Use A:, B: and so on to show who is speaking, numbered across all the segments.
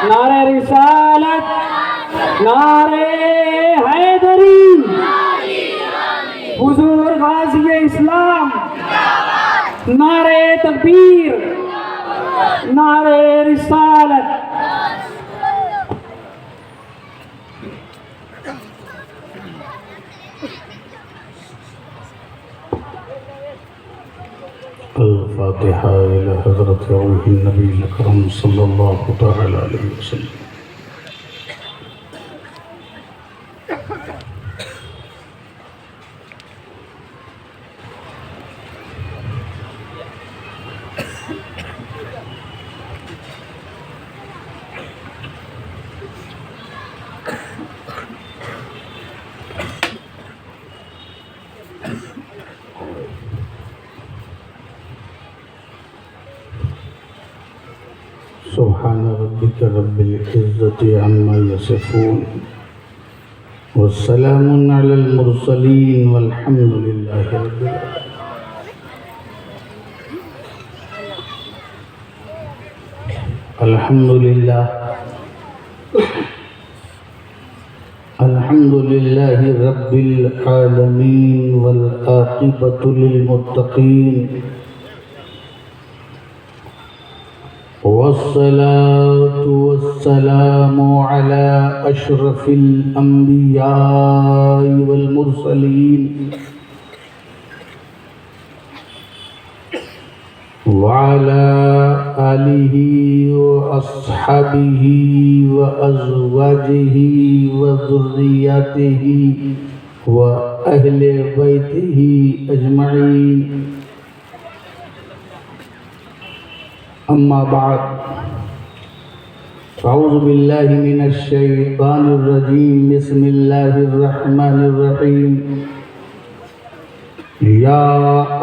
A: نعرہ رسالت، نعرہ حیدری، حضور غازی اسلام، نعرہ تکبیر، نعرہ رسالت۔
B: الفاتحة إلى حضرة روح النبي الأكرم صلى الله تعالى عليه وسلم۔ سبحان ربك رب العزة عما يصفون والسلام على المرسلين والحمد لله رب العالمين۔ الحمد لله الحمد لله رب العالمين والعاقبة للمتقين، والصلاة والسلام على أشرف الأنبياء والمرسلين وعلى آله وأصحابه وأزواجه وذرياته وأهل بيته أجمعين، أما بعد، أعوذ بالله من الشيطان الرجيم، بسم الله الرحمن الرحيم۔ يا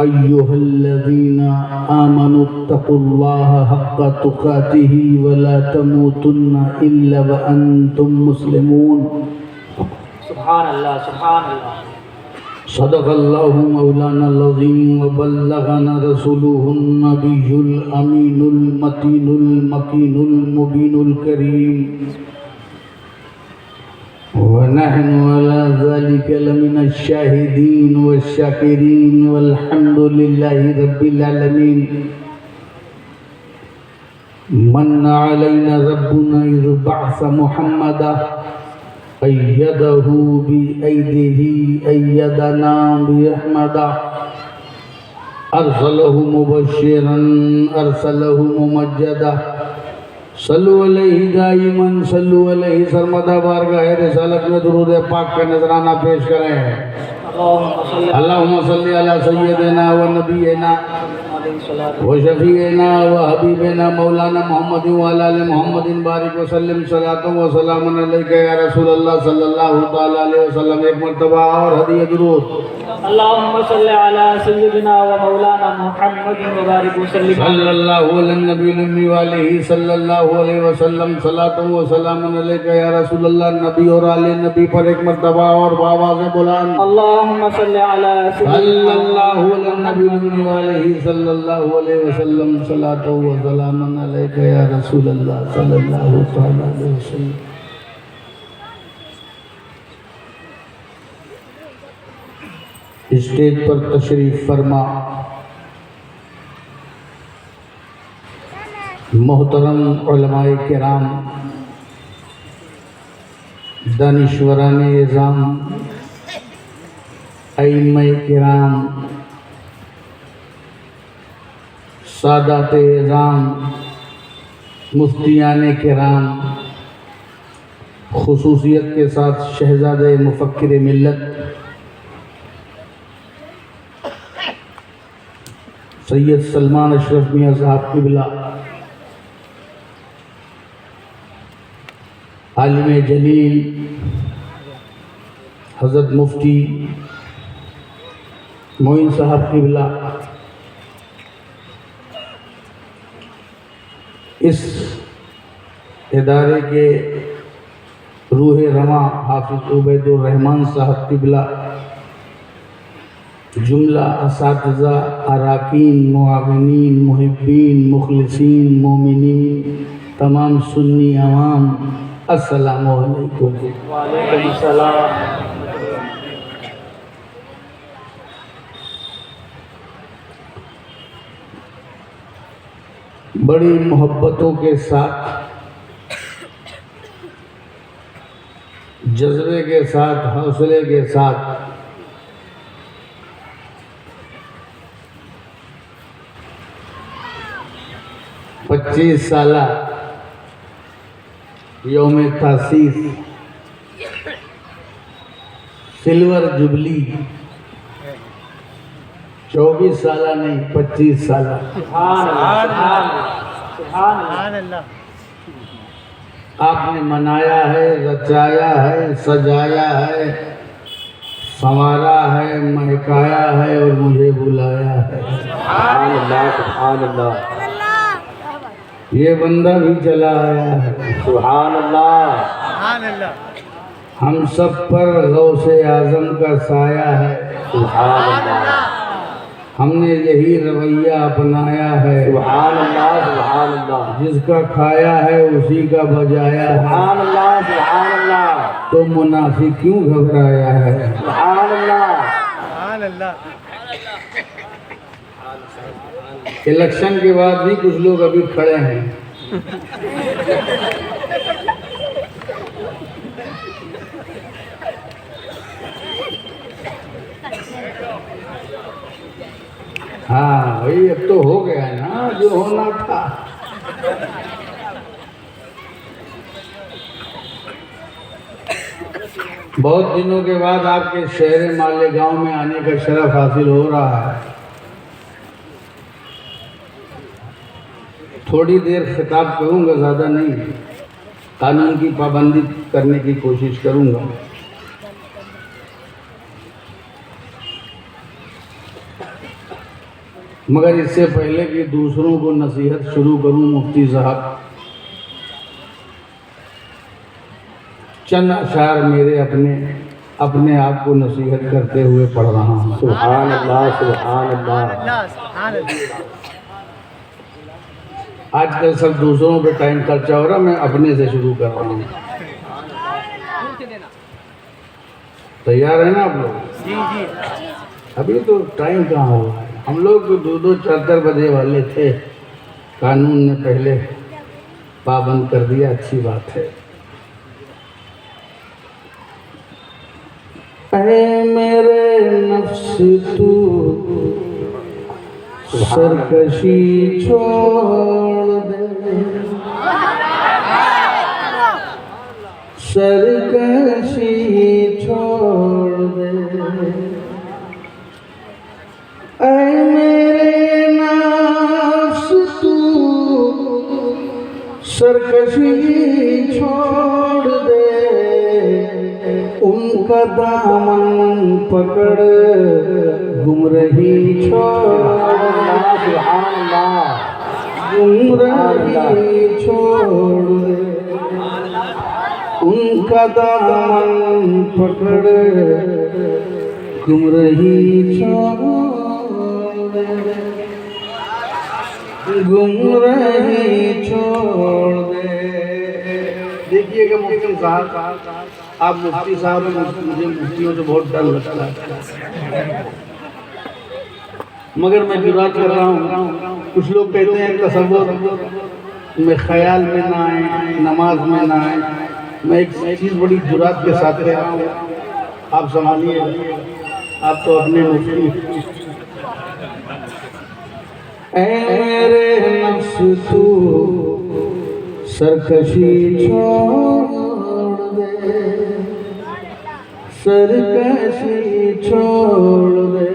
B: أيها الذين آمنوا اتقوا الله حق تقاته ولا تموتن إلا وأنتم مسلمون۔
A: سبحان اللہ، سبحان اللہ۔
B: صدق الله مولانا العظيم وبلغنا رسوله النبي الأمين المتين المكين المبين الكريم، ونحن على ذلك لمن الشاهدين والشاكرين، والحمد لله رب العالمين۔ من علينا ربنا إذ بعث محمدا، أيده بأيده أيدنا بأحمدا، أرسله مبشرا أرسله ممجدا، صلو علیہ دائما صلو علیہ سرمدہ۔ بارگاہ رسالت میں درود پاک کا نذرانہ پیش کریں۔ اللہم صلی علی سیدنا و نبینا و شفیعنا و حبیبنا مولانا محمد و آل محمد، بارک وسلم صلاۃ و سلام علیک یا رسول اللہ صلی اللہ تعالی علیہ وسلم۔ ایک مرتبہ اور ہدیہ درود۔
A: اللہم صلی علی سیدنا و مولانا محمد و بارک وسلم
B: صلی اللہ علی النبی الأمی وآلہ صلی اللہ علیہ وسلم، صلاۃ و سلام علیک یا رسول اللہ۔ نبی اور آل نبی پر ایک مرتبہ اور بآواز بلند
A: اللہم صلی علی
B: صلی
A: سیدنا
B: اللہ علی النبی الأمی وآلہ صلی اللہ علیہ وسلم، صلاۃ و سلام علیک یا رسول اللہ صلی اللہ تعالی علیہ وسلم۔ اسٹیج پر تشریف فرما محترم علماء کرام، دانشوران اعظام، ائمہ کرام، سادات اعظام، مفتیان کرام، خصوصیت کے ساتھ شہزادہ مفکر ملت سید سلمان اشرف میاں صاحب قبلہ، عالم جلیل حضرت مفتی معین صاحب قبلہ، اس ادارے کے روح رواں حافظ عبید الرحمن صاحب قبلہ، جملہ اساتذہ، اراکین، معاونین، محبین، مخلصین، مومنین، تمام سنی عوام السلام علیکم۔
A: وعلیکم السلام۔
B: بڑی محبتوں کے ساتھ، جذبے کے ساتھ، حوصلے کے ساتھ پچیس سالہ یوم تاسیس سلور جبلی، 24 سالہ نہیں 25 سالہ
A: سبحان اللہ، سبحان اللہ۔
B: آپ نے منایا ہے، رچایا ہے، سجایا ہے، سنوارا ہے، مہکایا ہے اور مجھے بلایا ہے۔
A: سبحان اللہ، سبحان اللہ،
B: یہ بندہ بھی چلا آیا ہے۔
A: سبحان اللہ،
B: ہم سب پر غوث اعظم کا سایہ ہے۔
A: سبحان اللہ،
B: ہم نے یہی رویہ اپنایا ہے۔
A: سبحان اللہ، سبحان اللہ،
B: جس کا کھایا ہے اسی کا بجایا ہے،
A: سبحان اللہ، سبحان اللہ،
B: تو منافق کیوں گھبرایا ہے؟
A: سبحان اللہ۔
B: الیکشن کے بعد بھی کچھ لوگ ابھی کھڑے ہیں۔ ہاں بھائی، اب تو ہو گیا نا جو ہونا تھا۔ بہت دنوں کے بعد آپ کے شہر مالیگاؤں میں آنے کا شرف حاصل ہو رہا ہے۔ تھوڑی دیر خطاب کروں گا، زیادہ نہیں، قانون کی پابندی کرنے کی کوشش کروں گا۔ مگر اس سے پہلے کہ دوسروں کو نصیحت شروع کروں، مفتی صاحب چند اشعار میرے اپنے آپ کو نصیحت کرتے ہوئے پڑھ رہا ہوں۔
A: سبحان اللہ، سبحان اللہ،
B: آج کل سب دوسروں پہ ٹائم خرچہ ہو رہا، میں اپنے سے شروع کر رہا ہوں۔ تیار ہیں نا آپ لوگ؟ ابھی تو ٹائم کہاں ہوا ہے، ہم لوگ تو 2-2 4-4 بجے والے تھے، قانون نے پہلے پابند کر دیا، اچھی بات ہے۔ اے میرے نفس تو سرکشی چھوڑ دے، سرکشی چھوڑ دے، اے میرے نفس تو سرکشی چھوڑ دے، ان کا دامن پکڑ گمراہی چھوڑ دے،
A: سبحان اللہ،
B: گمراہی چھوڑ دے، ان کا دامن پکڑ گمراہی چھوڑ دے، گمراہی چھوڑ دے۔ دیکھیے کہ مفتی صاحب، آپ مفتی صاحب ہیں، مجھے مفتیوں سے بہت ڈر لگتا ہے، مگر میں جرات کر رہا ہوں۔ کچھ لوگ کہتے ہیں تصور میں خیال میں نہ آئے، نماز میں نہ آئے، میں ایک چیز بڑی جرات کے ساتھ کہہ رہا ہوں، آپ سنبھالیے، آپ تو اپنے مفتی۔ اے میرے نفس تو سرکشی چھوڑ دے، سرکشی چھوڑ دے،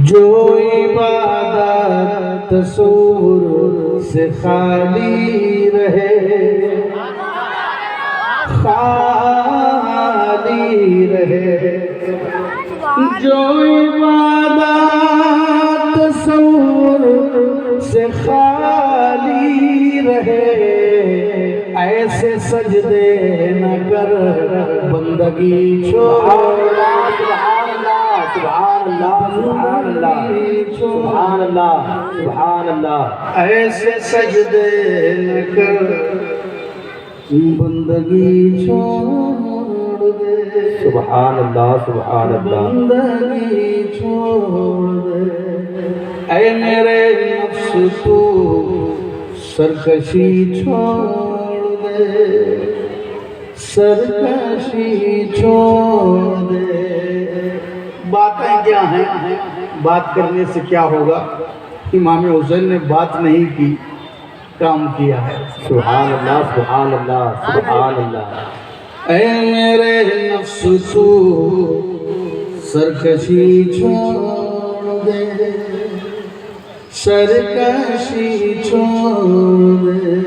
B: جو عبادت تصور سے خالی رہے، خالی رہے، جو عبادت تصور سے خالی رہے، ایسے سجدے نہ کر بندگی چھوڑ۔
A: سبحان اللہ، سبحان اللہ سبحان اللہ سبحان اللہ سبحان اللہ
B: ایسے سجدے نہ کر بندگی چھوڑ دے
A: سبحان اللہ سبحان اللہ
B: بندگی چھوڑ دے اے میرے نفس تو سرکشی چھوڑ دے سرکشی چھوڑ دے باتیں کیا ہیں بات کرنے سے کیا ہوگا امام حسین نے بات نہیں کی کام کیا ہے
A: سبحان اللہ سبحان اللہ سبحان اللہ
B: اے میرے نفس تو سرکشی چھوڑ دے سرکشی چھوڑ دے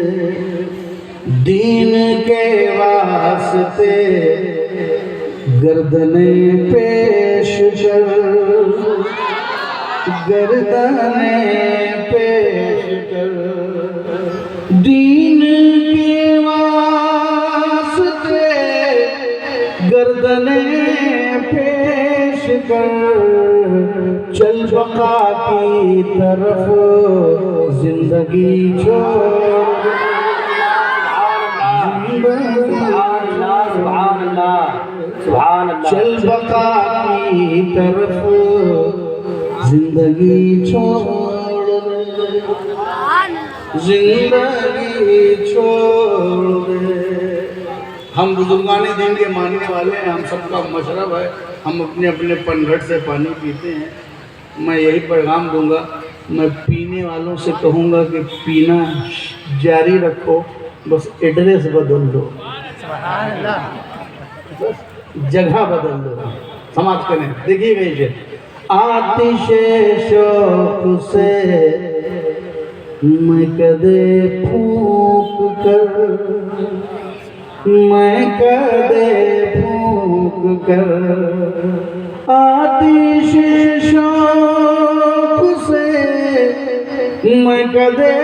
B: دین کے واسطے گردنیں پیش کر گردنیں پیش کر دین کے واسطے گردنیں پیش کر چل بقا کی طرف زندگی چھوڑ چل بقا کی طرف زندگی چھوڑ دے زندگی چھوڑ دے ہم بزرگان دین کے ماننے والے ہیں ہم سب کا مشرب ہے ہم اپنے اپنے پنگھٹ سے پانی پیتے ہیں میں یہی پیغام دوں گا میں پینے والوں سے کہوں گا کہ پینا جاری رکھو بس ایڈریس بدل دو جگہ بدل دو سماعت کریں دیکھیے گا یہ آتش شوق سے میں کدے پھونک کر میں کدے پھونک کر آتش شوق سے میں کدے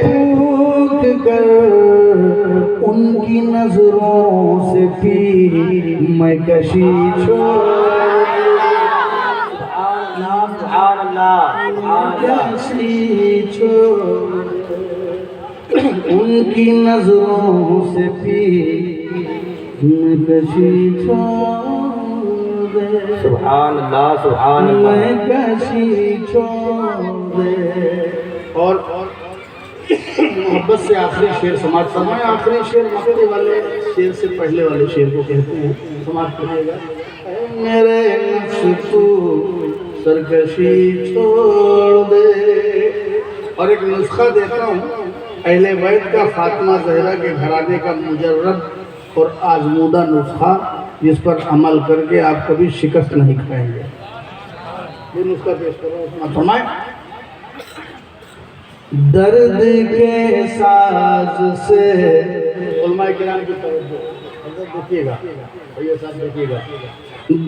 B: پھونک کر ان کی نظروں سے پی میں کشی چھوڑ
A: سبحان اللہ
B: کشی چھوڑ ان کی نظروں سے پی میں کشی چھوڑ دے
A: سبحان اللہ سبحان اللہ
B: میں کشی چھوڑ دے اور محبت سے آخری شعر سماعت فرمائیں آخری شعر مقطع والے شعر سے پہلے والے شعر کو کہتے ہیں سماعت کریے گا اے میرے نفس تو سرکشی چھوڑ دے اور ایک نسخہ دیتا ہوں اہل بیت کا فاطمہ زہرا کے گھرانے کا مجرب اور آزمودہ نسخہ جس پر عمل کر کے آپ کبھی شکست نہیں کھائیں گے یہ نسخہ پیش کر رہا ہوں سماعت فرمائیں درد کے ساز سے علماء کرام کی توجہ دیکھیے گا بھیا صاحب دیکھیے گا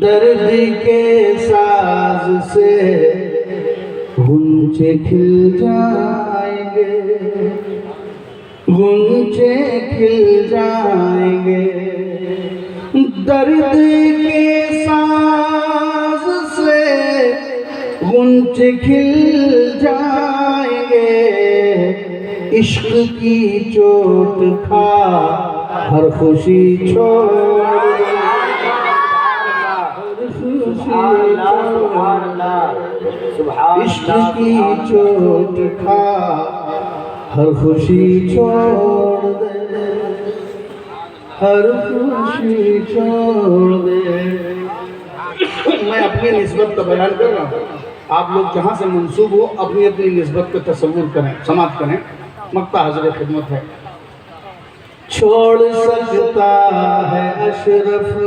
B: درد کے ساز سے غنچے کھل جائیں گے غنچے کھل جائیں گے درد کے ساز سے غنچے کھل جائیں گے عشق کی چوٹ کھا ہر خوشی چھوڑ عشق کی چوٹ کھا ہر خوشی چھوڑ دے ہر خوشی چھوڑ دے میں اپنی نسبت کا بیان کر رہا ہوں آپ لوگ جہاں سے منسوب ہو اپنی اپنی نسبت کا تصور کریں سماعت کریں مقطع حاضر خدمت ہے چھوڑ سکتا ہے اشرف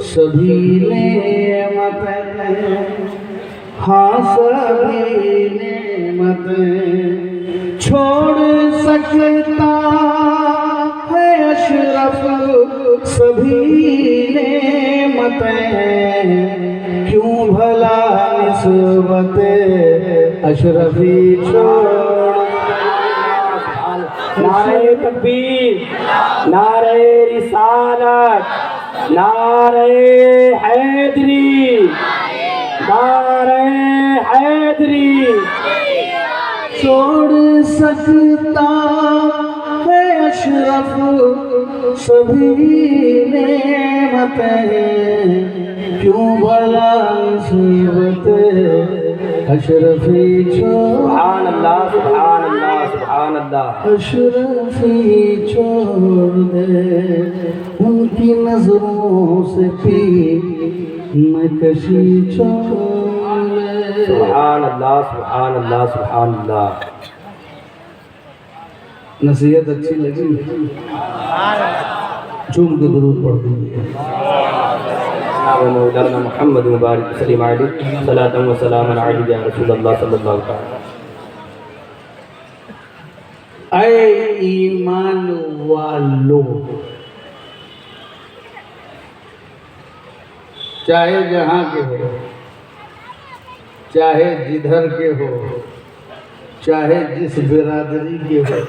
B: سبھی نعمتیں ہاں سبھی نعمتیں چھوڑ سکتا ہے اشرف سبھی نعمتیں کیوں بھلا نسبت اشرفی چھوڑ
A: نعرہ تکبیر نعرہ رسالت نعرہ حیدری نعرہ حیدری
B: چھوڑ سکتا ہے اشرف سبھی نعمتیں، کیوں بھلا مصیبت اشرفی چھوڑ،
A: سبحان اللہ سبحان اللہ سبحان اللہ
B: اشرفی چھوڑ دے، ان کی نظروں سے پی میں کشی چھوڑ دے۔
A: سبحان اللہ سبحان اللہ سبحان اللہ
B: نصیحت اچھی لگی؟ جھوم کے درود پڑھ دیجیے۔
A: مولانا محمد مبارک سلیم علیہ صلاۃ و سلام علیہ یا رسول اللہ صلی اللہ علیہ وسلم۔
B: اے ایمان والو، چاہے جہاں کے ہو، چاہے جدھر کے ہو، چاہے جس برادری کے ہو،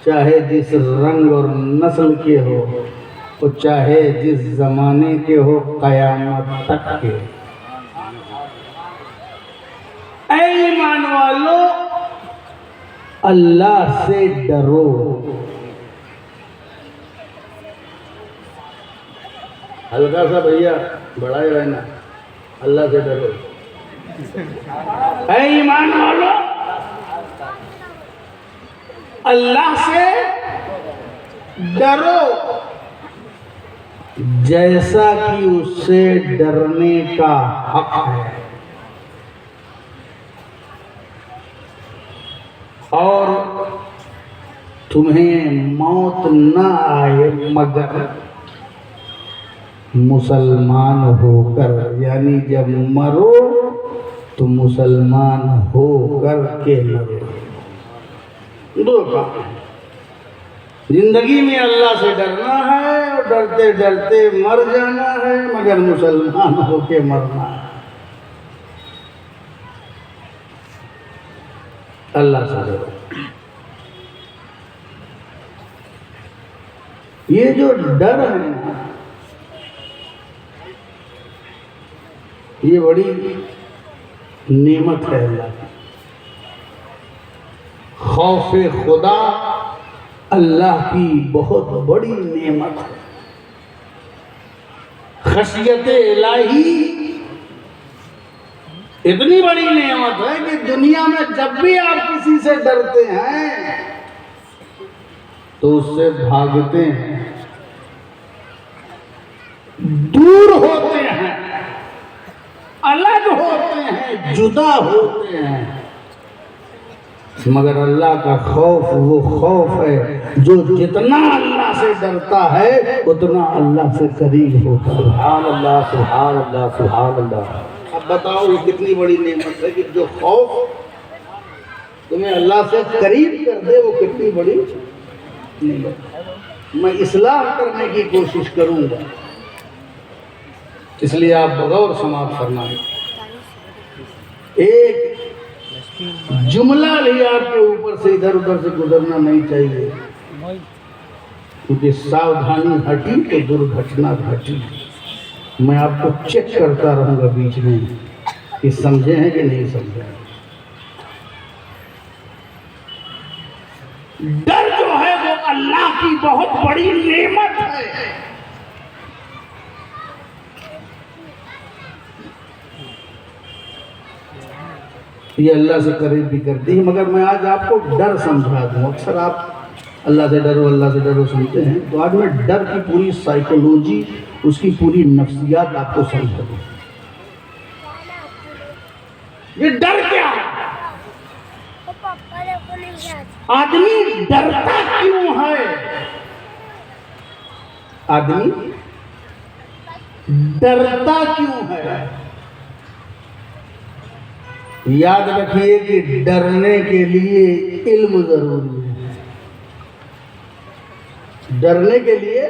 B: چاہے جس رنگ اور نسل کے ہو، اور چاہے جس زمانے کے ہو، قیامت تک کے ہو، اے ایمان والو اللہ سے ڈرو۔ ہلکا سا بھیا بڑا ہی رہنا، اللہ سے ڈرو۔ اے ایمان والو اللہ سے ڈرو، جیسا کہ اس سے ڈرنے کا حق ہے، اور تمہیں موت نہ آئے مگر مسلمان ہو کر، یعنی جب مرو تو مسلمان ہو کر کے مرو۔ دو کام ہیں، زندگی میں اللہ سے ڈرنا ہے اور ڈرتے ڈرتے مر جانا ہے، مگر مسلمان ہو کے مرنا ہے۔ اللہ سے ڈرو۔ یہ جو ڈر ہے نا، یہ بڑی نعمت ہے اللہ کی۔ خوف خدا اللہ کی بہت بڑی نعمت ہے۔ خشیت الہی اتنی بڑی نعمت ہے کہ دنیا میں جب بھی آپ کسی سے ڈرتے ہیں تو اس سے بھاگتے ہیں، دور ہوتے ہیں، الگ ہوتے ہیں، جدا ہوتے ہیں، مگر اللہ کا خوف وہ خوف ہے جو جتنا اللہ سے ڈرتا ہے اتنا اللہ سے قریب ہوتا ہے۔
A: سبحان اللہ سبحان اللہ سبحان اللہ۔
B: اب بتاؤ یہ کتنی بڑی نعمت ہے کہ جو خوف تمہیں اللہ سے قریب کر دے، وہ کتنی بڑی نعمت ہے۔ میں اصلاح کرنے کی کوشش کروں گا، اس لیے آپ بغور سماعت فرمائیں۔ ایک جملہ بھی آپ کے اوپر سے ادھر ادھر سے گزرنا نہیں چاہیے، کیونکہ ساودھانی ہٹی تو درگھٹنا گھٹی۔ میں آپ کو چیک کرتا رہوں گا بیچ میں کہ سمجھے ہیں کہ نہیں سمجھے۔ ڈر جو ہے وہ اللہ کی بہت بڑی نعمت ہے۔ یہ اللہ سے قریب بھی کرتی ہے، مگر میں آج آپ کو ڈر سمجھا دوں۔ اکثر آپ اللہ سے ڈرو اللہ سے ڈرو سنتے ہیں، تو آج میں ڈر کی پوری سائیکولوجی، اس کی پوری نفسیات آپ کو سمجھا دوں۔ یہ ڈر کیا ہے؟ آدمی ڈرتا کیوں ہے؟ آدمی ڈرتا کیوں ہے؟ یاد رکھیے کہ ڈرنے کے لیے علم ضروری ہے۔ ڈرنے کے لیے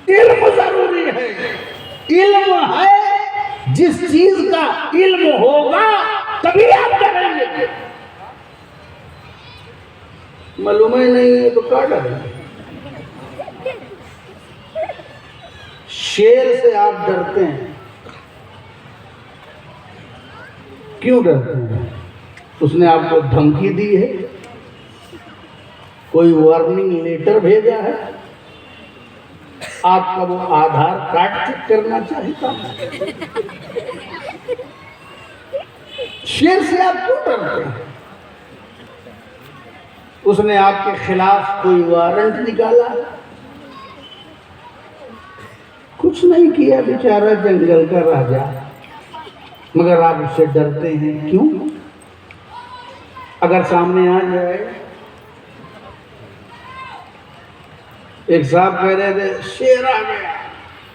B: علم ضروری ہے۔ علم ہے، جس چیز کا علم ہوگا تبھی آپ ڈریں گے۔ معلوم ہی نہیں ہے تو کیا ڈریں گے؟ شیر سے آپ ڈرتے ہیں، کیوں ڈرتے ہیں؟ اس نے آپ کو دھمکی دی ہے؟ کوئی وارننگ لیٹر بھیجا ہے؟ آپ کا وہ آدھار کارڈ چیک کرنا چاہتا ہے؟ شیر سے آپ کیوں ڈرتے ہیں؟ اس نے آپ کے خلاف کوئی وارنٹ نکالا؟ کچھ نہیں کیا بیچارہ جنگل کا راجا، مگر آپ اس سے ڈرتے ہیں کیوں؟ اگر سامنے آ جائے، ایک صاحب کہہ رہے تھے شیر آ گیا،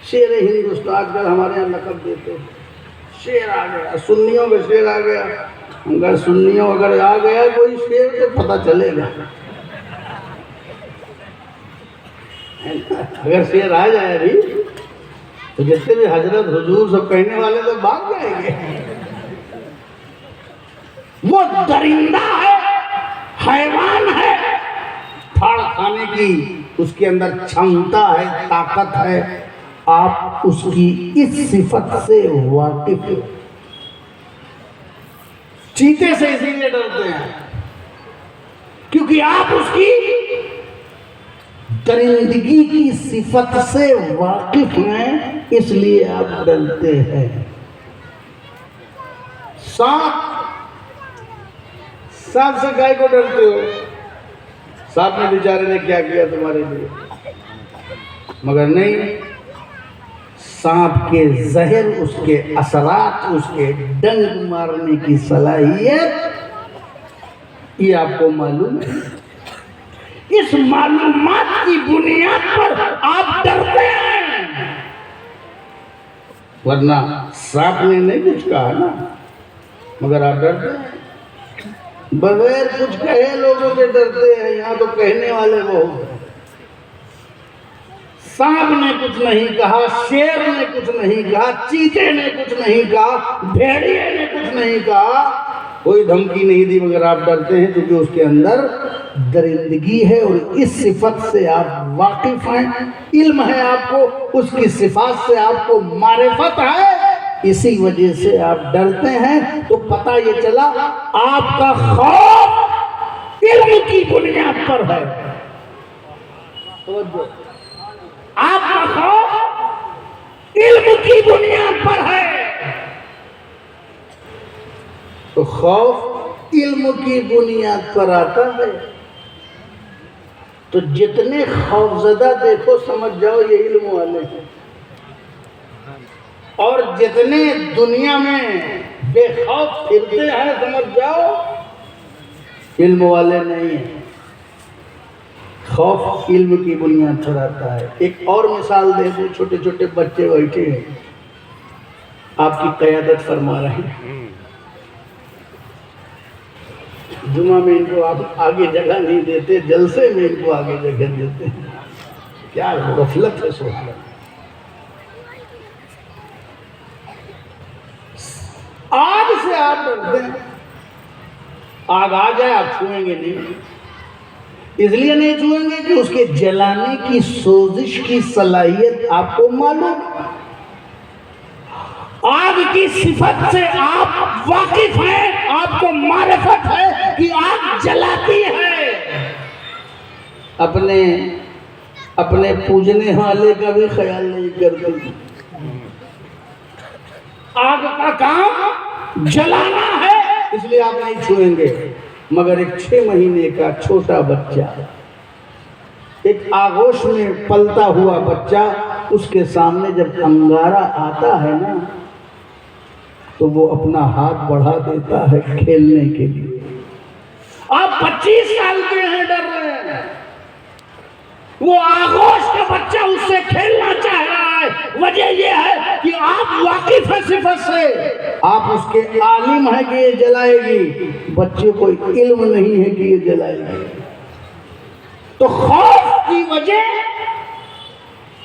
B: شیر ہندوستان کا ہمارے یہاں لقب دیتے ہیں، شیر آ گیا، سنیوں میں شیر آ گیا۔ اگر سنیوں اگر آ گیا کوئی شیر تو پتہ چلے گا، اگر شیر آ جائے ابھی تو جتنے بھی حضرت حضور سب کہنے والے تو بھاگ جائیں گے۔ وہ درندہ ہے، حیوان ہے، پھاڑ کھانے کی اس کے اندر چھمتا ہے، طاقت ہے، آپ اس کی اس صفت سے واقف ہیں۔ چیتے سے اسی لیے ڈرتے ہیں کیونکہ آپ اس کی درندگی کی صفت سے واقف ہیں، اس لیے آپ ڈرتے ہیں۔ سانپ سے گائے کو ڈرتے ہو؟ سانپ نے بیچارے نے کیا کیا تمہارے لیے؟ مگر نہیں، سانپ کے زہر، اس کے اثرات، اس کے ڈنک مارنے کی صلاحیت، یہ آپ کو معلوم ہے؟ اس معلومات کی بنیاد پر آپ ڈرتے ہیں، ورنہ سانپ نے نہیں کچھ کہا نا، مگر آپ ڈرتے ہیں۔ بغیر کچھ کہے لوگوں کے ڈرتے ہیں، یہاں تو کہنے والے بہت ہیں۔ سانپ نے کچھ نہیں کہا، شیر نے کچھ نہیں کہا، چیتے نے کچھ نہیں کہا، بھیڑیے نے کچھ نہیں کہا، کوئی دھمکی نہیں دی، مگر آپ ڈرتے ہیں کیونکہ اس کے اندر درندگی ہے اور اس صفت سے آپ واقف ہیں، علم ہے آپ کو، اس کی صفات سے آپ کو معرفت ہے، اسی وجہ سے آپ ڈرتے ہیں۔ تو پتہ یہ چلا آپ کا خوف علم کی بنیاد پر ہے، آپ کا خوف علم کی بنیاد پر ہے۔ تو خوف علم کی بنیاد پر آتا ہے، تو جتنے خوفزدہ دیکھو سمجھ جاؤ یہ علم والے ہیں، اور جتنے دنیا میں بے خوف پھرتے ہیں سمجھ جاؤ علم والے نہیں ہیں۔ خوف علم کی بنیاد پر آتا ہے۔ ایک اور مثال دے دیں، چھوٹے چھوٹے بچے بیٹھے ہیں، آپ کی قیادت فرما رہے ہیں، جمعہ میں ان کو آپ آگے جگہ نہیں دیتے، جلسے میں ان کو آگے جگہ دیتے ہیں، کیا غفلت ہے سوچ رہا۔ آگ سے آپ ڈرتے ہیں، آگ آ جائے آپ چھوئیں گے نہیں، اس لیے نہیں چھوئیں گے کہ اس کے جلانے کی سوزش کی صلاحیت آپ کو معلوم، آگ کی صفت سے آپ واقف ہیں، آپ کو معرفت ہے کہ آگ جلاتی ہے۔ اپنے پوجنے والے کا بھی خیال نہیں کرتے، آگ کا کام جلانا ہے، اس لیے آپ نہیں چھوئیں گے۔ مگر ایک 6 مہینے کا چھوٹا بچہ، ایک آغوش میں پلتا ہوا بچہ، اس کے سامنے جب انگارہ آتا ہے نا تو وہ اپنا ہاتھ بڑھا دیتا ہے کھیلنے کے لیے۔ آپ 25 سال کے ہیں، ڈر رہے ہیں، وہ آغوش کا بچہ اس سے کھیلنا چاہ رہا ہے۔ وجہ یہ ہے کہ آپ واقف ہیں صفت سے، آپ اس کے عالم ہیں کہ یہ جلائے گی، بچے کو علم نہیں ہے کہ یہ جلائے گی۔ تو خوف کی وجہ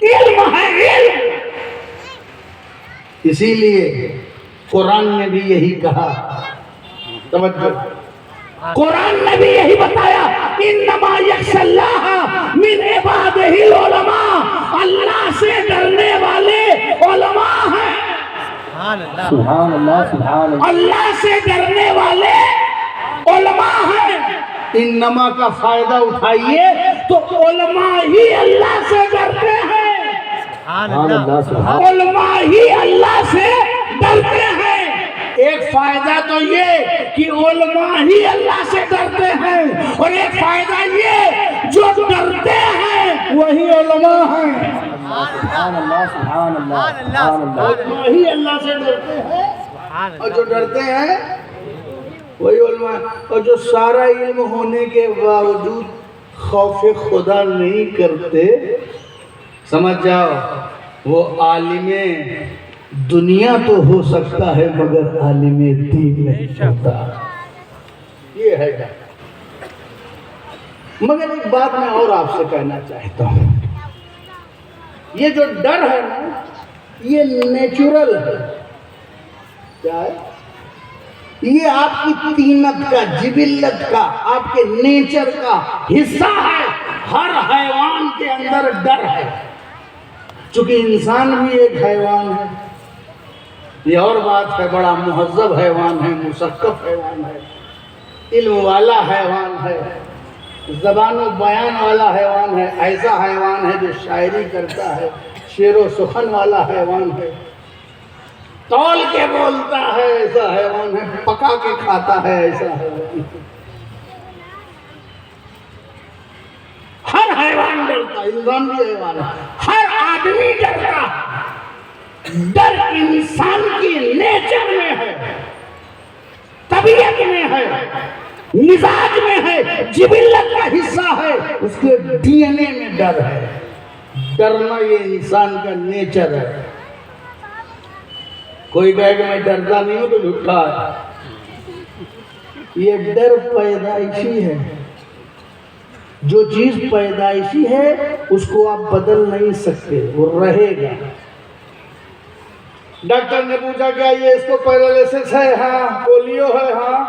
B: علم ہے، علم۔ اسی لیے قرآن نے بھی یہی کہا، توجہ، قرآن نے بھی یہی بتایا، انما یخشی اللہ من عبادہ العلماء، اللہ سے ڈرنے والے علماء ہیں۔
A: سبحان اللہ سبحان اللہ
B: اللہ سے ڈرنے والے علماء ہیں. انما کا فائدہ اٹھائیے تو علماء ہی اللہ سے ڈرتے ہیں.
A: سبحان اللہ سبحان
B: علماء ہی اللہ سے ڈرتے ہیں. ایک فائدہ تو یہ کہ علماء ہی اللہ سے ڈرتے ہیں، اور ایک فائدہ یہ جو ڈرتے ہیں وہی علماء ہیں.
A: سبحان اللہ سبحان اللہ سبحان اللہ
B: علماء ہی اللہ سے ڈرتے ہیں، اور جو ڈرتے ہیں وہی علماء. اور جو سارا علم ہونے کے باوجود خوف خدا نہیں کرتے، سمجھ جاؤ وہ عالم دنیا تو ہو سکتا ہے مگر عالم دین نہیں ہوتا. یہ ہے گا. مگر ایک بات میں اور آپ سے کہنا چاہتا ہوں، یہ جو ڈر ہے نا یہ نیچرل ہے. کیا ہے؟ یہ آپ کی طینت کا، جبلت کا، آپ کے نیچر کا حصہ ہے. ہر حیوان کے اندر ڈر ہے. چونکہ انسان بھی ایک حیوان ہے. یہ اور بات ہے، بڑا مہذب حیوان ہے، مثقف حیوان ہے، علم والا حیوان ہے، زبان و بیان والا حیوان ہے. ایسا حیوان ہے جو شاعری کرتا ہے، شعر و سخن والا حیوان ہے، تول کے بولتا ہے، ایسا حیوان ہے، پکا کے کھاتا ہے، ایسا حیوان ہے. ہر حیوان ڈرتا ہے، انسان بھی حیوان ہے، ہر آدمی ڈرتا ہے. ڈر انسان کی نیچر میں ہے، طبیعت میں ہے، مزاج میں ہے، جبلت کا حصہ ہے، اس کے ڈی این اے میں ڈر ہے. ڈرنا یہ انسان کا نیچر ہے. کوئی کہے کہ میں ڈرتا نہیں ہوں تو جھوٹا ہے. یہ ڈر پیدائشی ہے. جو چیز پیدائشی ہے اس کو آپ بدل نہیں سکتے، وہ رہے گا. ڈاکٹر نے پوچھا کیا یہ اس کو پیرالائسس ہے؟ ہاں. پولیو ہے؟ ہاں.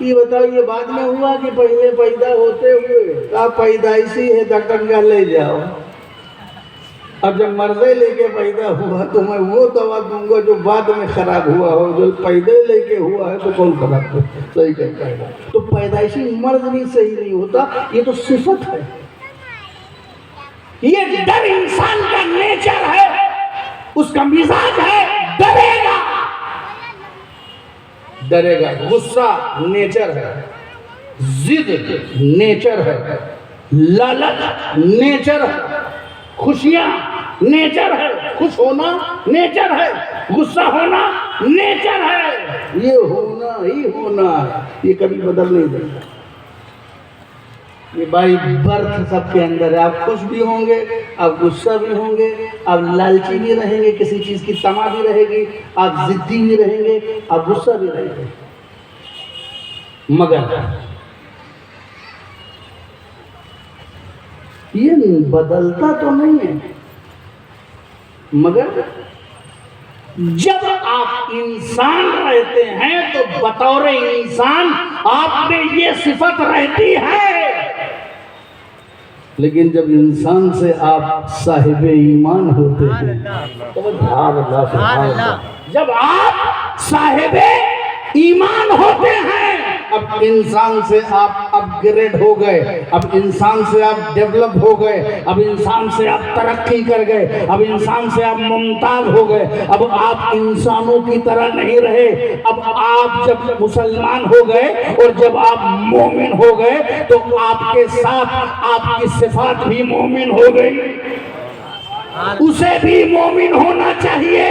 B: یہ بتاؤ یہ بعد میں ہوا کہ پہلے پیدا ہوتے ہوئے؟ کہا پیدائشی ہے. ڈاکٹر کہا لے جاؤ. اب جب مرضی لے کے پیدا ہوا تو میں وہ دوا دوں گا جو بعد میں خراب ہوا ہو. جو پیدا لے کے ہوا ہے تو کون خراب ہو؟ صحیح کہتا ہے. تو پیدائشی مرض بھی صحیح نہیں ہوتا، یہ تو صفت ہے. یہ ڈر انسان کا نیچر ہے، اس کا مزاج ہے. ڈرے گا، ڈرے گا. غصہ نیچر ہے، ضد نیچر ہے، لالچ نیچر ہے، خوشیاں نیچر ہے، خوش ہونا نیچر ہے، غصہ ہونا نیچر ہے. یہ ہونا ہی ہونا ہے، یہ کبھی بدل نہیں دیتا. یہ بائی برتھ سب کے اندر ہے. آپ خوش بھی ہوں گے، آپ غصہ بھی ہوں گے، آپ لالچی بھی رہیں گے، کسی چیز کی طمع بھی رہے گی، آپ ضدی بھی رہیں گے، آپ غصہ بھی رہیں گے. مگر یہ بدلتا تو نہیں ہے. مگر جب آپ انسان رہتے ہیں تو بطور انسان آپ میں یہ صفت رہتی ہے. لیکن جب انسان سے آپ صاحب ایمان ہوتے ہیں،
A: سبحان اللہ سبحان اللہ
B: جب آپ صاحب ایمان ہوتے ہیں، اب انسان سے آپ اپ گریڈ ہو گئے، اب انسان سے آپ ڈیولپ ہو گئے، اب انسان سے آپ ترقی کر گئے، اب انسان سے آپ ممتاز ہو گئے. اب آپ انسانوں کی طرح نہیں رہے. اب آپ جب مسلمان ہو گئے اور جب آپ مومن ہو گئے تو آپ کے ساتھ آپ کی صفات بھی مومن ہو گئی. اسے بھی مومن ہونا چاہیے.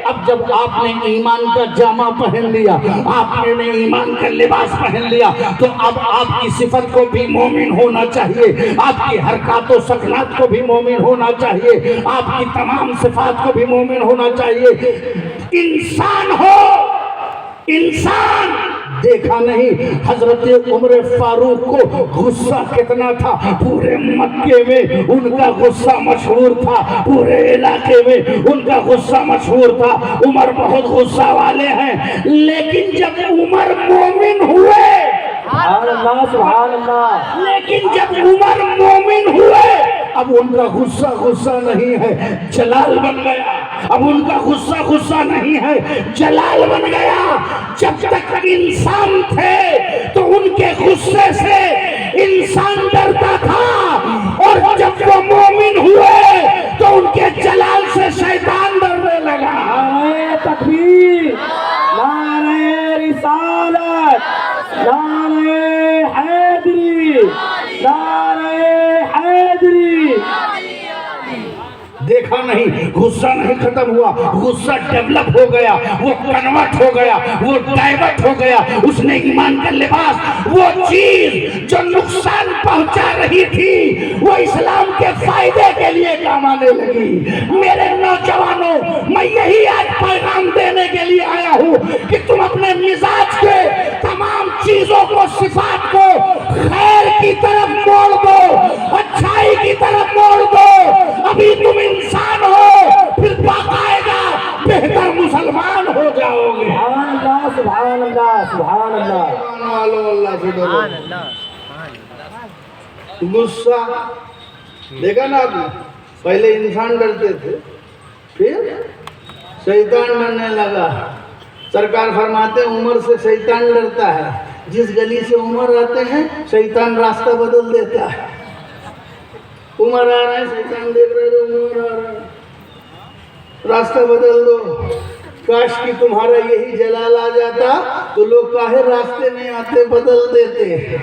B: اب جب آپ نے ایمان کا جامہ پہن لیا، آپ نے ایمان کا لباس پہن لیا، تو اب آپ کی صفت کو بھی مومن ہونا چاہیے، آپ کی حرکات و سکنات کو بھی مومن ہونا چاہیے، آپ کی تمام صفات کو بھی مومن ہونا چاہیے. انسان ہو، انسان. دیکھا نہیں حضرت عمر فاروق کو غصہ کتنا تھا؟ پورے مکے میں ان کا غصہ مشہور تھا، پورے علاقے میں ان کا غصہ مشہور تھا. عمر بہت غصہ والے ہیں، لیکن جب عمر مومن ہوئے،
A: سبحان اللہ سبحان اللہ
B: لیکن جب عمر مومن ہوئے اب ان کا غصہ نہیں ہے، جلال بن گیا. اب ان کا غصہ غصہ نہیں ہے، جلال بن گیا۔ جب تک انسان تھے تو ان کے غصے سے انسان ڈرتا تھا، اور جب وہ مومن ہوئے تو ان کے جلال سے شیطان ڈرنے لگا۔
A: نعرہ تکبیر، نعرہ رسالت، نعرہ حیدری، نعرہ حیدری۔
B: دیکھا نہیں، غصہ نہیں ختم ہوا، غصہ ڈیولپ ہو گیا، وہ کنورٹ ہو گیا، وہ ڈائیورٹ ہو گیا۔ اس نے ایمان کا لباس، وہ چیز جو نقصان پہنچا رہی تھی، وہ اسلام کے فائدے کے لیے کام آنے لگی۔ میرے نوجوانوں، میں یہی آج پیغام دینے کے لیے آیا ہوں کہ تم اپنے مزاج کے تمام چیزوں کو، صفات کو خیر کی طرف موڑ دو، اچھائی کی طرف موڑ دو۔ ابھی تم انسان ہو، پھر باقاعدہ بہتر مسلمان ہو جاؤ گے۔
A: سبحان اللہ، سبحان اللہ، سبحان اللہ۔
B: اللہ سے ڈرو۔ غصہ دیکھا نا آپ نے، پہلے انسان ڈرتے تھے، پھر شیطان ڈرنے لگا۔ سرکار فرماتے ہیں عمر سے شیطان ڈرتا ہے، جس گلی سے عمر آتے ہیں شیطان راستہ بدل دیتا ہے۔ عمر آ رہا ہے، شیطان دیکھ رہے ہیں عمر آ رہا ہے، راستہ بدل دو۔ کاش کہ تمہارا یہی جلال آ جاتا تو لوگ کاہے راستے میں آتے، بدل دیتے۔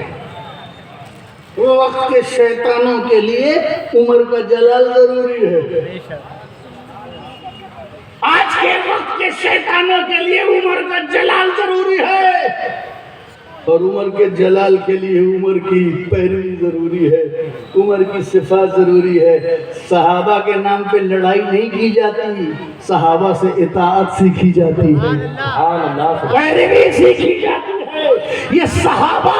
B: وہ وقت کے شیطانوں کے لیے عمر کا جلال ضروری ہے، آج کے وقت کے شیطانوں کے لیے عمر کا جلال ضروری ہے، اور عمر کے جلال کے لیے عمر کی پیروی ضروری ہے، عمر کی صفات ضروری ہے۔ صحابہ کے نام پہ لڑائی نہیں کی جاتی، صحابہ سے اطاعت سیکھی جاتی ہے، پیروی سیکھی جاتی ہے۔ یہ صحابہ،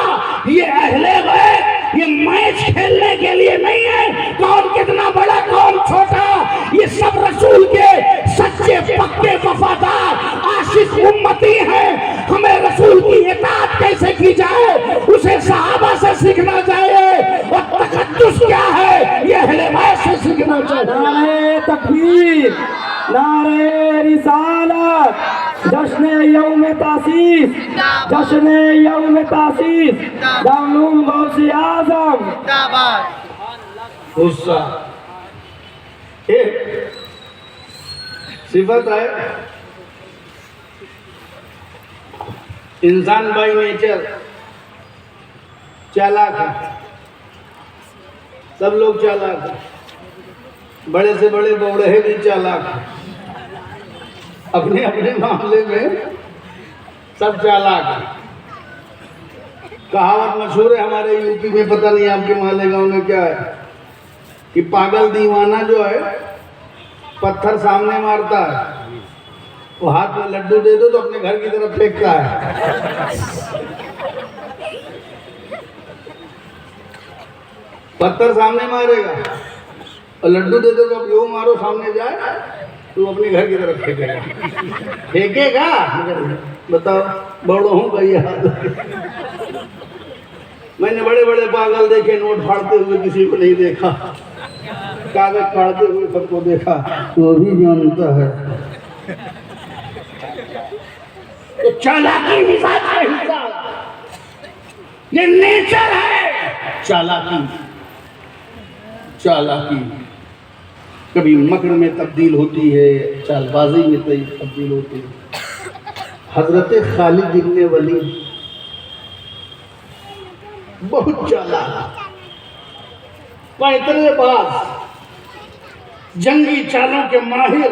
B: یہ اہل بیت، یہ میچ کھیلنے کے لیے نہیں ہے، کون کتنا بڑا کون چھوٹا، یہ سب رسول کے سچے پکے وفادار عاشق امتی ہیں۔ ہمیں رسول کی اطاعت کیسے کی جائے اسے صحابہ سے سیکھنا چاہیے، اور تقدس کیا ہے یہ اہل بیت سے سیکھنا چاہیے۔
A: نعرہ تکبیر، نعرہ رسالت، جشن یوم تاسیس، جشن یوم تاسیس دارالعلوم غوث اعظم۔
B: غصہ ایک صفت ہے، انسان بائی نیچر چالاک ہے، سب لوگ چالاک ہیں، بڑے سے بڑے بوڑھے بھی چالاک ہیں، اپنے اپنے معاملے میں سب چالاک ہیں۔ کہاوت مشہور ہے ہمارے یو پی میں، پتہ نہیں آپ کے مالیگاؤں میں کیا ہے، کہ پاگل دیوانہ جو ہے پتھر سامنے مارتا ہے، وہ ہاتھ میں لڈو دے دو تو اپنے گھر کی طرف پھینکتا ہے۔ پتھر سامنے مارے گا اور لڈو دے دو تو اب یوں مارو سامنے جائے تو اپنے گھر کی طرف پھینکے گا، پھینکے گا۔ بتاؤ بڑوں ہوں کا یہ حال ہے۔ میں نے بڑے بڑے پاگل دیکھے، نوٹ پھاڑتے ہوئے کسی کو نہیں دیکھا، کاغذ پھاڑتے ہوئے سب کو دیکھا، وہ بھی جانتا ہے۔ تو چالاکی مزاج کا حصہ، یہ نیچر ہے۔ چالاکی، چالاکی کبھی مکر میں تبدیل ہوتی ہے، چال بازی میں تبدیل ہوتی ہے۔ حضرت خالد ابن ولید بہت چالاک، پیترے باز، جنگی چالوں کے ماہر،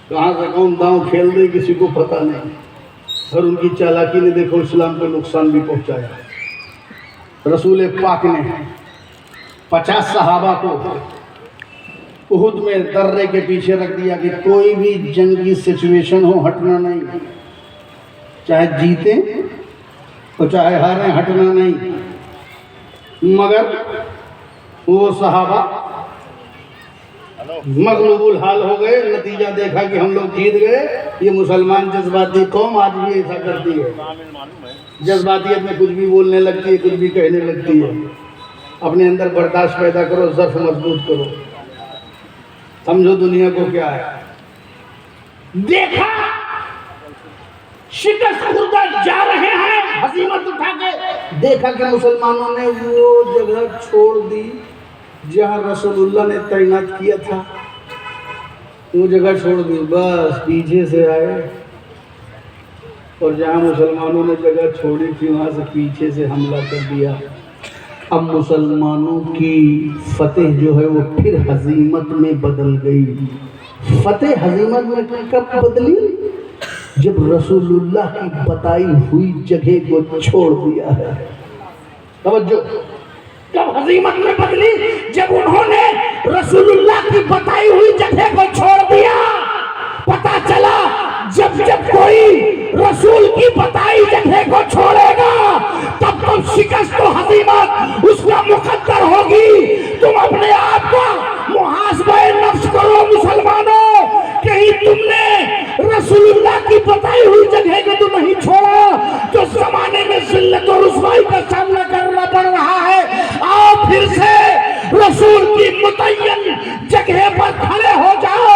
B: کہاں سے کون داؤں کھیل دے کسی کو پتہ نہیں، اور ان کی چالاکی نے دیکھو اسلام کو نقصان بھی پہنچایا۔ رسول پاک نے 50 صحابہ کو احد میں درے کے پیچھے رکھ دیا کہ کوئی بھی جنگی سچویشن ہو ہٹنا نہیں، چاہے جیتیں اور چاہے ہاریں، ہٹنا نہیں۔ مگر وہ صحابہ مغلوب الحال ہو گئے، نتیجہ دیکھا کہ ہم لوگ جیت گئے۔ یہ مسلمان جذباتی قوم آج بھی ایسا کرتی ہے، جذباتیت میں کچھ بھی بولنے لگتی ہے، کچھ بھی کہنے لگتی ہے۔ اپنے اندر برداشت پیدا کرو، ظرف مضبوط کرو۔ سمجھو دنیا کو کیا ہے. دیکھا شکست خوردہ جا رہے ہیں ہزیمت اٹھا کے. دیکھا کہ مسلمانوں نے وہ جگہ چھوڑ دی جہاں رسول اللہ نے تعینات کیا تھا. وہ جگہ چھوڑ دی, بس پیچھے سے آئے, اور جہاں مسلمانوں نے جگہ چھوڑی تھی وہاں سے پیچھے سے حملہ کر دیا. اب مسلمانوں کی فتح جو ہے وہ پھر ہزیمت میں بدل گئی. فتح ہزیمت میں کب بدلی؟ جب رسول اللہ کی بتائی ہوئی جگہ کو چھوڑ دیا ہے. توجہ, کب ہزیمت میں بدلی؟ جب انہوں نے رسول اللہ کی بتائی ہوئی جگہ کو چھوڑ دیا. پتا چلا جب جب کوئی رسول کی بتائی جگہ کو چھوڑے گا تب تب شکست و ہزیمت اس کا مقدر ہوگی. تم اپنے آپ کو محاسبہ نفس کرو مسلمانوں, کہیں تم نے رسول اللہ کی بتائی ہوئی جگہ کو تو نہیں چھوڑا جو زمانے میں ذلت و رسوائی کا سامنا کرنا پڑ رہا ہے. آؤ پھر سے رسول کی متعین جگہ پر کھڑے ہو جاؤ.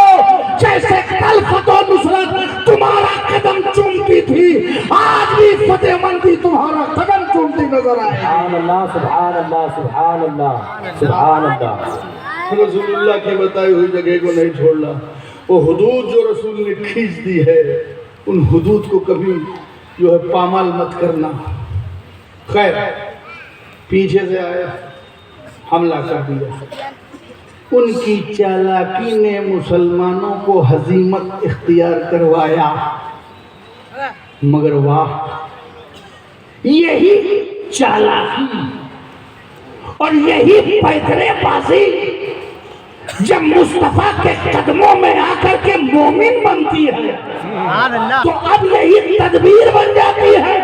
B: جیسے کل فتح و نصرت تمہارا قدم چومتی تھی, آج بھی فتح مندی تمہارا قدم چومتی نظر آئے.
A: سبحان اللہ, سبحان اللہ, سبحان اللہ, سبحان اللہ.
B: رسول اللہ کی بتائی ہوئی جگہ کو نہیں چھوڑنا. وہ حدود جو رسول نے کھینچ دی ہے ان حدود کو کبھی جو ہے پامال مت کرنا. خیر, پیچھے سے آئے, حملہ کر دیا. ان کی چالاکی نے مسلمانوں کو ہزیمت اختیار کروایا. مگر واہ, یہی چالاکی اور یہی پیدرے بازی جب مصطفیٰ کے قدموں میں آ کر کے مومن بنتی ہے تو اب یہی تدبیر بن جاتی ہے.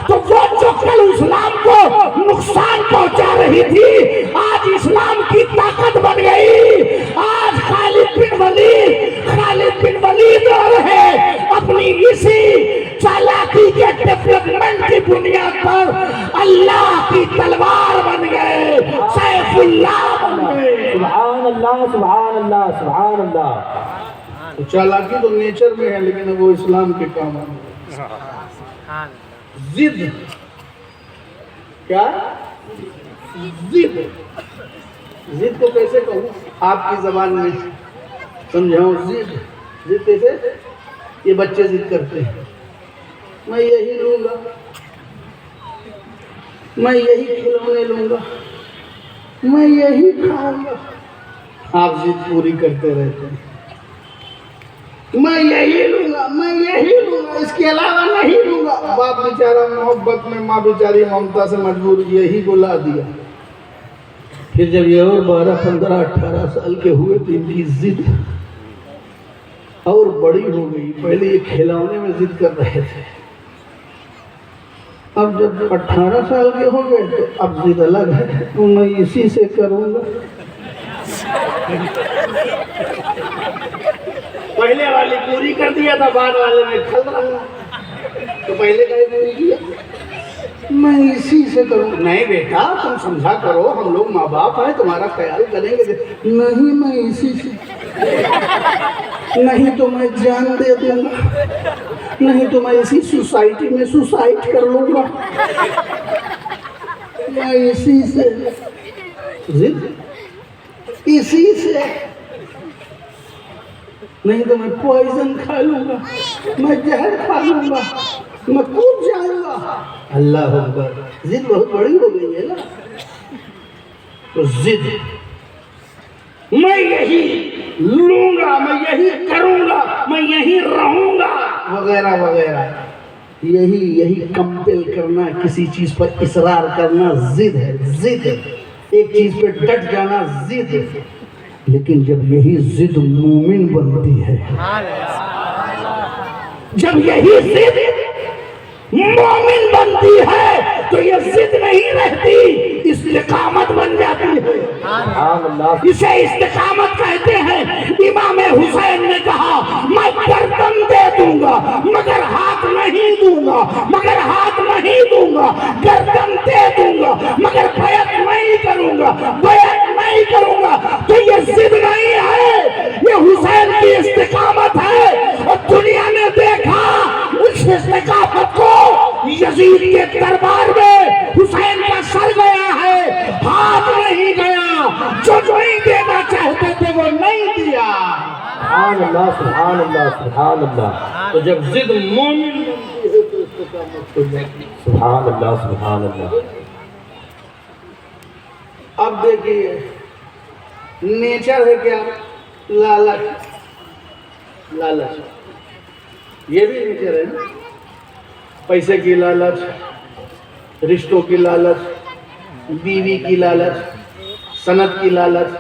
B: تو وہ جو کل اسلام کو نقصان پہنچا رہی تھی آج اسلام کی طاقت بن گئی. آج خالد بن ولید ہے اپنی اسی چالاکی کے ڈیولپمنٹ کی بنیاد پر اللہ کی تلوار بن گئے, سیف اللہ بن گئے.
A: سبحان اللہ, سبحان اللہ, سبحان اللہ.
B: چالاکی تو نیچر میں ہے لیکن وہ اسلام کے کام ہے. ضد کیا؟ ضد کو کیسے کہوں آپ کی زبان میں سمجھاؤں. ضد کیسے؟ یہ بچے ضد کرتے ہیں, میں یہی لوں گا, میں یہی کھلونے لوں گا, میں یہی کھاؤں گا. آپ ضد پوری کرتے رہتے ہیں, میں یہی لوں گا, میں یہی لوں گا, اس کے علاوہ نہیں لوں گا. باپ بیچارہ محبت میں, ماں بیچاری ممتا سے مجبور یہی کو لا دیا. پھر جب یہ اور 12, 15, 18 سال کے ہوئے تو ان کی ضد اور بڑی ہو گئی. پہلے یہ کھلونے میں ضد کر رہے تھے, اب جب 18 سال کے ہو گئے تو اب ضد الگ ہے, تو میں اسی سے کروں گا. پہلے والی پوری کر دیا تھا, بعد والے میں کھل رہا, تو پہلے کا ہی پوری کیا, میں اسی سے کروں. نہیں بیٹا تم سمجھا کرو, ہم لوگ ماں باپ ہیں, تمہارا خیال کریں گے. نہیں میں اسی سے, نہیں تو میں جان دے دوں گا, نہیں تو میں اسی سوسائٹی میں سوسائٹ کر لوں گا, میں اسی سے ضد, اسی سے, نہیں تو میں پوائزن کھا لوں گا, میں زہر کھا لوں گا, میں کود جاؤں گا. اللہ اکبر, ضد بہت بڑی ہو گئی ہے نا. تو ضد, میں یہی لوں گا, میں یہی کروں گا, میں یہی رہوں گا, وغیرہ وغیرہ. یہی کمپل کرنا, کسی چیز پر اصرار کرنا ضد ہے. ضد, ایک چیز پہ ڈٹ جانا ضد ہے. لیکن جب یہی ضد مومن بنتی ہے, جب یہی ضد مومن بنتی ہے تو یہ ضد نہیں رہتی, استقامت بن جاتی ہے. اسے استقامت کہتے ہیں. امام حسین نے کہا میں گردن دے دوں گا مگر ہاتھ نہیں دوں گا, مگر ہاتھ نہیں دوں گا, گردن دے دوں گا مگر بیعت نہیں کروں گا, بیعت نہیں کروں گا. تو یہ ضد نہیں
A: اللہ سبحان اللہ سبحان اللہ.
B: تو جب ضد مومن بنتی ہے تو استقامت ہو جاتی ہے.
A: سبحان اللہ سبحان اللہ.
B: اب دیکھیے نیچر ہے کیا؟ لالچ. لالچ یہ بھی نیچر ہے نا. پیسے کی لالچ, رشتوں کی لالچ, بیوی کی لالچ, سند کی لالچ,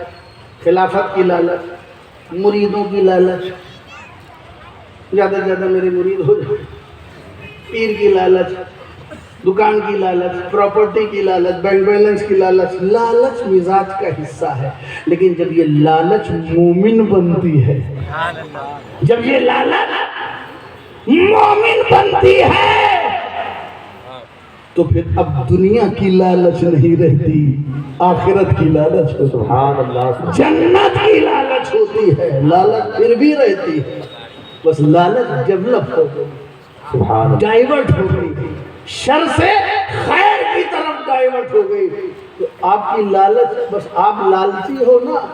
B: خلافت کی لالچ, مریدوں کی لالچ, زیادہ سے زیادہ میرے مرید ہو جائے, پیر کی لالچ, دکان کی لالچ, پراپرٹی کی لالچ, بینک بیلنس کی لالچ. لالچ مزاج کا حصہ ہے, لیکن جب یہ لالچ مومن بنتی ہے, جب یہ لالچ مومن بنتی ہے تو پھر اب دنیا کی لالچ نہیں رہتی, آخرت کی لالچ ہوتی ہے,
A: سبحان اللہ
B: جنت کی لالچ ہوتی ہے. لالچ پھر بھی رہتی ہے, بس لالچ ڈیولپ ہو گئی,
A: سبحان اللہ.
B: ڈائیورٹ ہو گئی, شر سے خیر کی طرف ڈائیورٹ ہو گئی. تو آپ کی لالچ, بس آپ لالچی ہو نا,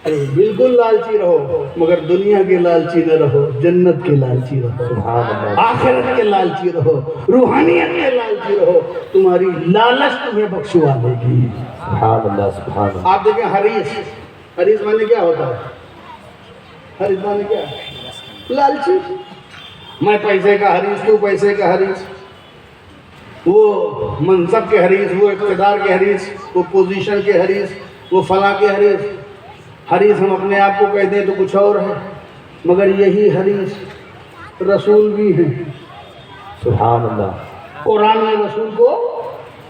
B: ارے بالکل لالچی رہو, مگر دنیا کے لالچی نہ رہو, جنت کے لالچی رہو,
A: سبحان اللہ.
B: آخرت کے لالچی رہو, روحانیت کے لالچی رہو. تمہاری لالچ تمہیں بخشوا دے گی.
A: سبحان اللہ سبحان اللہ.
B: آپ دیکھیں حریص, حریص مانے کیا ہوتا ہے؟ حریص مانے کیا ہے؟ لالچی. میں پیسے کا حریص, تو پیسے کا حریص, وہ منصب کے حریص, وہ اقتدار کے حریص, وہ پوزیشن کے حریص, وہ فلاں کے حریص. حریص ہم اپنے آپ کو کہتے ہیں تو کچھ اور ہے, مگر یہی حریص رسول بھی ہیں.
A: سبحان اللہ.
B: قرآن نے رسول کو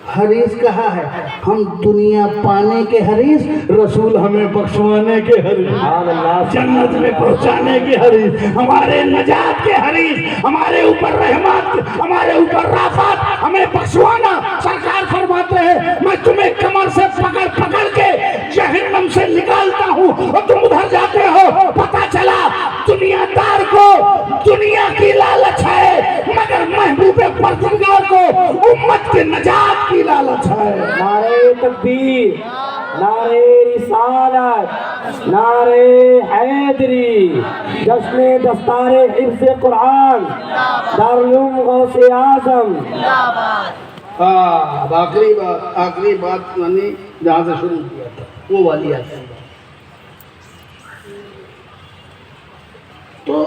B: حریص کہا ہے. ہم دنیا پانے کے حریص, رسول ہمیں بخشوانے کے حریص,
A: سبحان اللہ.
B: جنت میں پہنچانے کے حریص, ہمارے نجات کے حریص, ہمارے اوپر رحمت, ہمارے اوپر رافت, ہمیں بخشوانا. سرکار فرماتے ہیں میں تمہیں کمر سے پکڑ پکڑ کے جہنم سے نکالتا ہوں اور تم ادھر جاتے ہو. پتہ چلا دنیا دار کو دنیا کی لالچ ہے, مگر محبوب پروردگار کو امت کے نجات کی لالچ ہے.
A: نعرہ تکبیر, نعرہ رسالت, نعرہ حیدری, جشن دستار حفظ قرآن, دارالعلوم غوث اعظم.
B: اب آخری بات میں نے جہاں سے شروع کیا تھا وہ والی آتی ہے. تو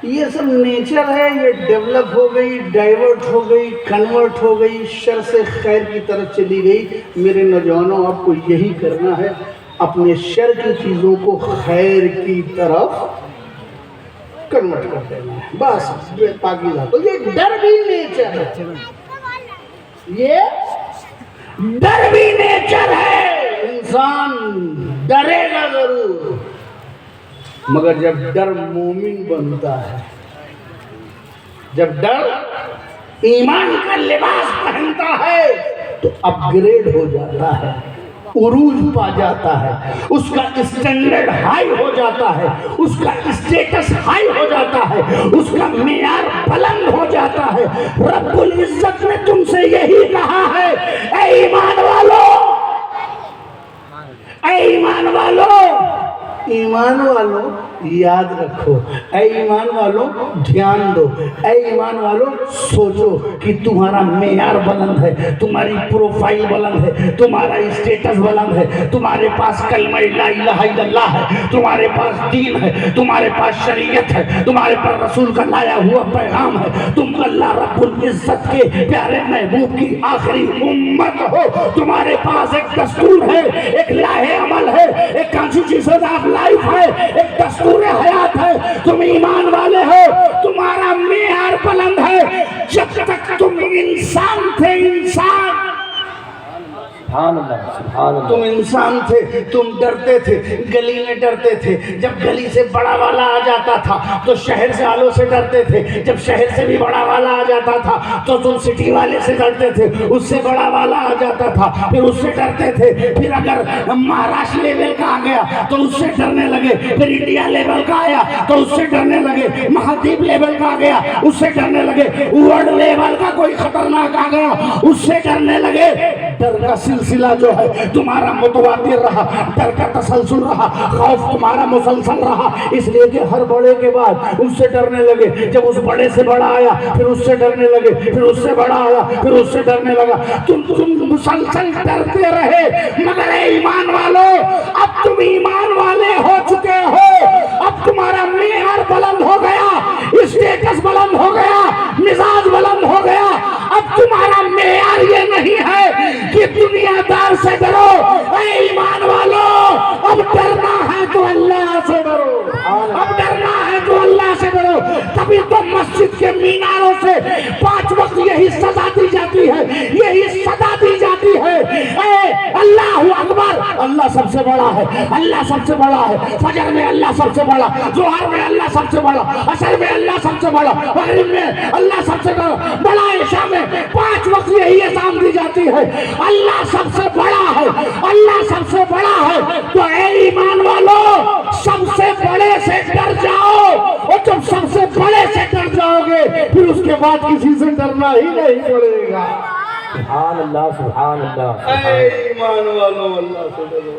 B: یہ سب نیچر ہے, یہ ڈیولپ ہو گئی, ڈائیورٹ ہو گئی, کنورٹ ہو گئی, شر سے خیر کی طرف چلی گئی. میرے نوجوانوں, آپ کو یہی کرنا ہے, اپنے شر کی چیزوں کو خیر کی طرف کنورٹ کر دینا ہے, بس پاکیزہ. تو یہ ڈر بھی نیچر ہے, یہ ڈر بھی نیچر ہے. انسان ڈرے گا ضرور, مگر جب ڈر مومن بنتا ہے, جب ڈر ایمان کا لباس پہنتا ہے تو اپ گریڈ ہو جاتا ہے, عروج پا جاتا ہے, اس کا اسٹینڈرڈ ہائی ہو جاتا ہے, اس کا اسٹیٹس ہائی ہو جاتا ہے, اس کا معیار بلند ہو جاتا ہے. رب العزت نے تم سے یہی کہا ہے, اے ایمان والو, اے ایمان والو, ایمان والو یاد رکھو, اے ایمان والو دھیان دو, اے ایمان والو سوچو کہ تمہارا معیار بلند ہے, تمہاری پروفائل بلند ہے, تمہارا اسٹیٹس بلند ہے, تمہارے پاس کلمہ لا الہ الا اللہ ہے, تمہارے پاس دین ہے, تمہارے پاس شریعت ہے, تمہارے پر رسول کا لایا ہوا پیغام ہے, تم اللہ رب العزت کے پیارے محبوب کی آخری امت ہو, تمہارے پاس ایک دستور ہے, ایک لاہ عمل ہے, ایک کانسٹیٹیوشن آف لائف ہے, ایک دستور حیات ہے. تم ایمان والے ہو, تمہارا معیار بلند ہے. جب تک تم انسان تھے, انسان,
A: سبحان اللہ سبحان اللہ.
B: تم انسان تھے, تم ڈرتے تھے, گلی میں ڈرتے تھے. جب گلی سے بڑا والا آ جاتا تھا تو شہر سے والوں سے ڈرتے تھے, جب شہر سے بھی بڑا والا آ جاتا تھا تو تم سٹی والے سے ڈرتے تھے, اس سے بڑا والا آ جاتا تھا پھر اس سے ڈرتے تھے, پھر اگر مہاراشٹر لیول کا آ گیا تو اس سے ڈرنے لگے, پھر انڈیا لیول کا آیا تو اس سے ڈرنے لگے, مہادیپ لیول کا آ گیا اس سے ڈرنے لگے, ورلڈ لیول کا کوئی خطرناک آ گیا اس سے ڈرنے لگے. ڈر کا سلسلہ جو ہے تمہارا متواتر رہا، ڈر کا تسلسل رہا، خوف تمہارا مسلسل رہا، اس لیے کہ ہر بڑے کے بعد اس سے ڈرنے لگے، جب اس بڑے سے بڑا آیا پھر اس سے ڈرنے لگے، پھر اس سے بڑا آیا پھر اس سے ڈرنے لگا، تم مسلسل ڈرتے رہے، مگر اے ایمان والو اب تم ایمان والے ہو چکے ہو، اب تمہارا معیار بلند ہو گیا، اسٹیٹس بلند ہو گیا، مزاج بلند ہو گیا، اب تمہارا معیار یہ نہیں ہے کہ دنیا دار سے ڈرو، اے ایمان والو اب ڈرنا ہے تو اللہ سے ڈرو، اب ڈرنا ہے تو اللہ سے ڈرو، تبھی تو مسجد کے میناروں سے 5 وقت یہی صدا دی جاتی ہے، یہی صدا دی جاتی ہے، اے اللہ اکبر، اللہ سب سے بڑا ہے، اللہ سب سے بڑا ہے، فجر میں اللہ سب سے بڑا، ظہر میں اللہ سب سے بڑا، عصر میں اللہ سب سے بڑا، مغرب میں اللہ سب سے بڑا، عشاء میں 5 وقت یہی اذان دی جاتی ہے، اللہ سب سے بڑا ہے، اللہ سب سے بڑا ہے، تو اے ایمان والو سب سے بڑے سے ڈر جاؤ، اور جب سب سے بڑے سے ڈر جاؤ گے پھر اس کے بعد کسی سے ڈرنا ہی نہیں پڑے گا۔
A: سبحان اللہ سبحان اللہ
B: اے ایمان والو اللہ سے ڈرو،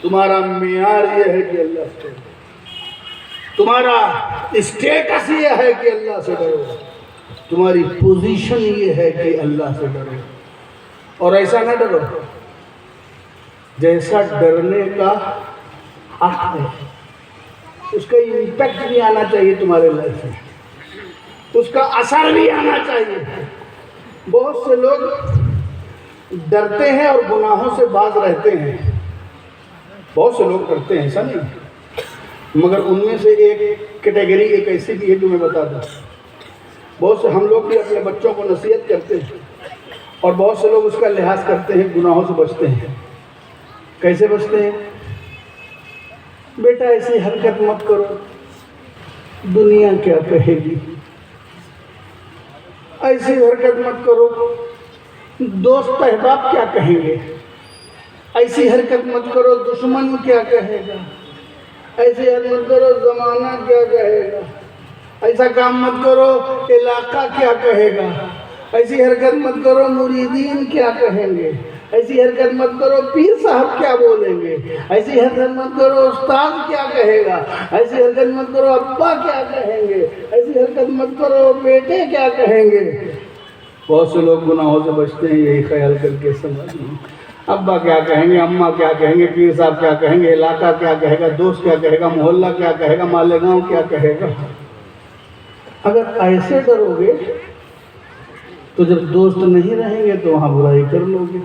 B: تمہارا معیار یہ ہے کہ اللہ سے ڈرو، تمہارا اسٹیٹس یہ ہے کہ اللہ سے ڈرو، تمہاری پوزیشن یہ ہے کہ اللہ سے ڈرو، اور ایسا نہ ڈرو جیسا ڈرنے کا حق ہے، اس کا امپیکٹ بھی آنا چاہیے تمہارے لائف میں، اس کا اثر بھی آنا چاہیے۔ بہت سے لوگ ڈرتے ہیں اور گناہوں سے باز رہتے ہیں، بہت سے لوگ کرتے ہیں، ایسا نہیں، مگر ان میں سے ایک کیٹیگری ایک ایسی بھی ہے جو میں بتا دوں، بہت سے ہم لوگ بھی اپنے بچوں کو نصیحت کرتے ہیں اور بہت سے لوگ اس کا لحاظ کرتے ہیں، گناہوں سے بچتے ہیں۔ کیسے بچتے ہیں؟ بیٹا ایسی حرکت مت کرو، دنیا کیا کہے گی، ایسی حرکت مت کرو، دوست احباب کیا کہیں گے، ایسی حرکت مت کرو، دشمن کیا کہے گا، ایسی حرکت مت کرو، زمانہ کیا کہے گا، ایسا کام مت کرو، علاقہ کیا کہے گا، ایسی حرکت مت کرو، مریدین کیا کہیں گے، ایسی حرکت مت کرو، پیر صاحب کیا بولیں گے، ایسی حرکت مت کرو، استاد کیا کہے گا، ایسی حرکت مت کرو، ابا کیا کہیں گے، ایسی حرکت مت کرو، بیٹے کیا کہیں گے۔ بہت سے لوگ گناہوں سے بچتے ہیں یہی خیال کر کے، سمجھ ابا کیا کہیں گے، اماں کیا کہیں گے، پیر صاحب کیا کہیں گے، علاقہ کیا کہے گا، دوست کیا کہے گا، محلہ کیا کہے گا، مالیگاؤں کیا کہے گا۔ اگر ایسے ڈرو گے تو جب دوست نہیں رہیں گے تو وہاں برائی کر لو گے،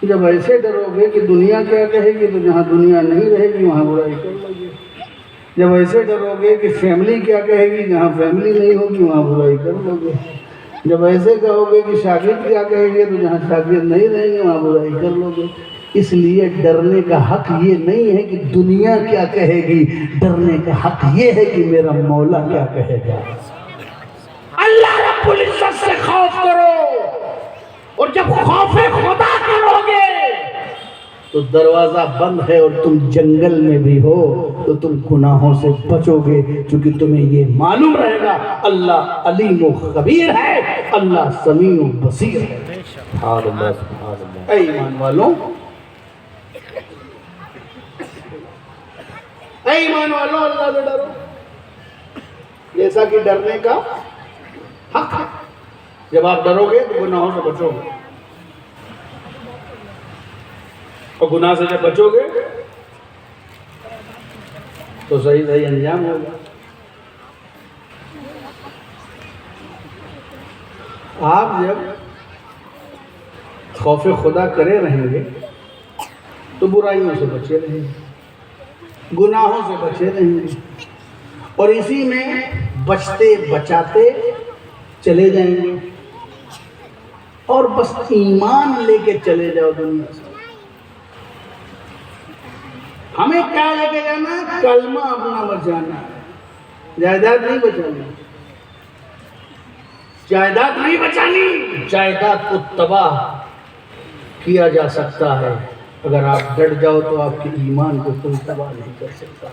B: جب ایسے ڈرو گے کہ دنیا کیا کہے گی تو جہاں دنیا نہیں رہے گی وہاں برائی کر لو گے، جب ایسے ڈرو گے کہ فیملی کیا کہے گی جہاں فیملی نہیں ہوگی وہاں برائی کر لو گے، جب ایسے کہو گے کہ شاگرد کیا کہیں گے تو جہاں شاگرد نہیں رہیں گے وہاں برائی کر لو گے۔ اس لیے ڈرنے کا حق یہ نہیں ہے کہ دنیا کیا کہے گی، ڈرنے کا حق یہ ہے کہ میرا مولا کیا کہے گا۔ اللہ رب العزت سے خوف کرو، اور جب خوف خدا کرو گے تو دروازہ بند ہے اور تم جنگل میں بھی ہو تو تم گناہوں سے بچو گے، چونکہ تمہیں یہ معلوم رہے گا اللہ علیم و خبیر ہے، اللہ سمیع و بصیر ہے۔
A: سبحان اللہ سبحان اللہ۔
B: اے ایمان والوں، اے ایمان والوں اللہ سے ڈرو، جیسا کہ ڈرنے کا حق ہے۔ جب آپ ڈرو گے تو گناہوں سے بچو گے، اور گناہ سے جب بچو گے تو صحیح صحیح انجام ہوگا۔ آپ جب خوف خدا کرے رہیں گے تو برائیوں سے بچے رہیں گے، گناہوں سے بچے رہیں گے، اور اسی میں بچتے بچاتے چلے جائیں گے، اور بس ایمان لے کے چلے جاؤ دنیا سے۔ ہمیں کیا لے کے جانا ہے؟ کلمہ اپنا بچانا ہے، جائیداد نہیں بچانی، جائیداد نہیں بچانی۔ جائیداد کو تباہ کیا جا سکتا ہے، اگر آپ ڈٹ جاؤ تو آپ کے ایمان کو کوئی تباہ نہیں کر سکتا۔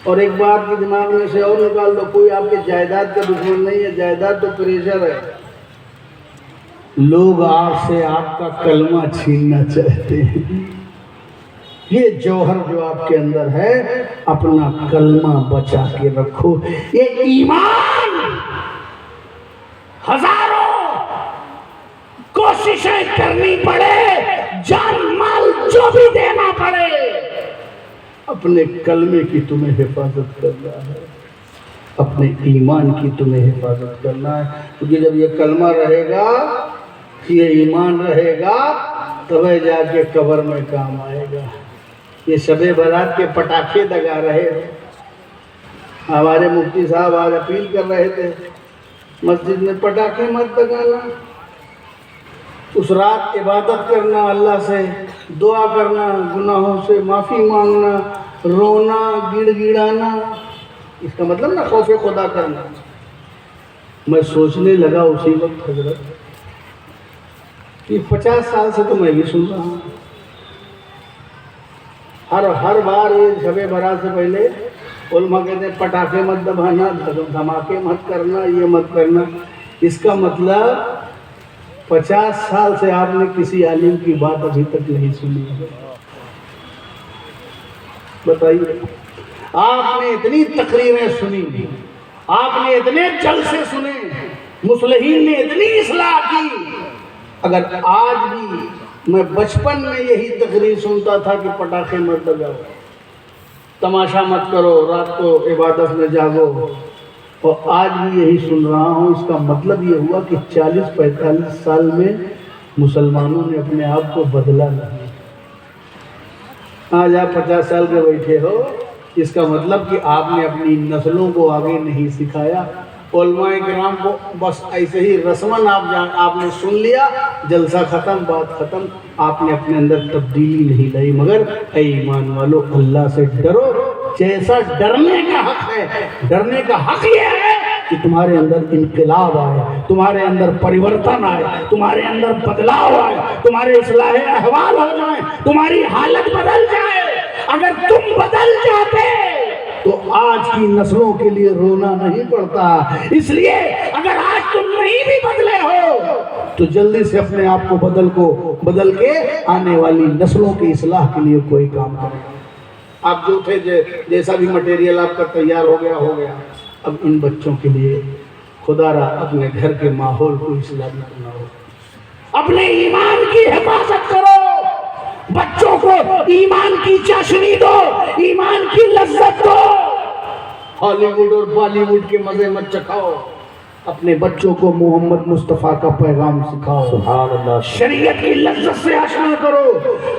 B: اور ایک بات کی دماغ میں سے اور نکال دو، کوئی آپ کے جائیداد کا دشمن نہیں ہے، جائیداد تو پریشر ہے، لوگ آپ سے آپ کا کلمہ چھیننا چاہتے ہیں. یہ جوہر جو آپ کے اندر ہے اپنا کلمہ بچا کے رکھو. یہ ایمان ہزاروں کوششیں کرنی پڑے، جان مال جو بھی دینا پڑے، اپنے کلمے کی تمہیں حفاظت کرنا ہے، اپنے ایمان کی تمہیں حفاظت کرنا ہے. کیونکہ جب یہ کلمہ رہے گا، یہ ایمان رہے گا، تبھی جا کے قبر میں کام آئے گا. یہ شب برات کے پٹاخے دگا رہے ہیں. ہمارے مفتی صاحب آج اپیل کر رہے تھے مسجد میں پٹاخے مت دگانا. اس رات عبادت کرنا، اللہ سے دعا کرنا، گناہوں سے معافی مانگنا، رونا، گڑ گڑانا، اس کا مطلب نا خوف خدا کرنا. میں سوچنے لگا اسی وقت حضرت کہ 50 سال سے تو میں بھی سن رہا ہوں، ہر بار یہ شب برات سے پہلے علماء کہتے ہیں پٹاخے مت دبانا، دھماکے مت کرنا، یہ مت کرنا. اس کا مطلب 50 سال سے آپ نے کسی عالم کی بات ابھی تک نہیں سنی ہے. بتائیے، آپ نے اتنی تقریریں سنی، آپ نے اتنے جلسے سنے، مصلحین نے اتنی اصلاح کی. اگر آج بھی میں بچپن میں یہی تقریر سنتا تھا کہ پٹاخے مت دگاؤ، تماشا مت کرو، رات کو عبادت میں جاگو، اور آج بھی یہی سن رہا ہوں، اس کا مطلب یہ ہوا کہ 40-45 سال میں مسلمانوں نے اپنے آپ کو بدلا نہیں. آج آپ 50 سال کے بیٹھے ہو، اس کا مطلب کہ آپ نے اپنی نسلوں کو آگے نہیں سکھایا. علماء کرام کو بس ایسے ہی رسماً آپ نے سن لیا، جلسہ ختم، بات ختم، آپ نے اپنے اندر تبدیلی نہیں لائی. مگر اے ایمان والو، اللہ سے ڈرو. جیسا ڈرنے کا حق ہے، ڈرنے کا حق یہ ہے کہ تمہارے اندر انقلاب آئے، تمہارے اندر پریورتن آئے، تمہارے اندر بدلاؤ آئے، تمہارے اصلاح احوال ہو جائیں، تمہاری حالت بدل جائے. اگر تم بدل جاتے تو آج کی نسلوں کے لیے رونا نہیں پڑتا. اس لیے اگر آج تم نہیں بھی بدلے ہو تو جلدی سے اپنے آپ کو بدل کے آنے والی نسلوں کی اصلاح کے لیے کوئی کام کریں. آپ جو تھے جیسا بھی مٹیریل آپ کا تیار ہو گیا. اب ان بچوں کے لیے خدا را اپنے گھر کے ماحول کو اصلاح بناؤ، اپنے ایمان کی حفاظت کرو، بچوں کو ایمان کی چاشنی دو، ایمان کی لذت دو. ہالی ووڈ اور بالی ووڈ کے مزے مت چکھاؤ، اپنے بچوں کو محمد مصطفیٰ کا پیغام سکھاؤ.
A: سبحان اللہ.
B: شریعت کی لذت سے آشنا کرو.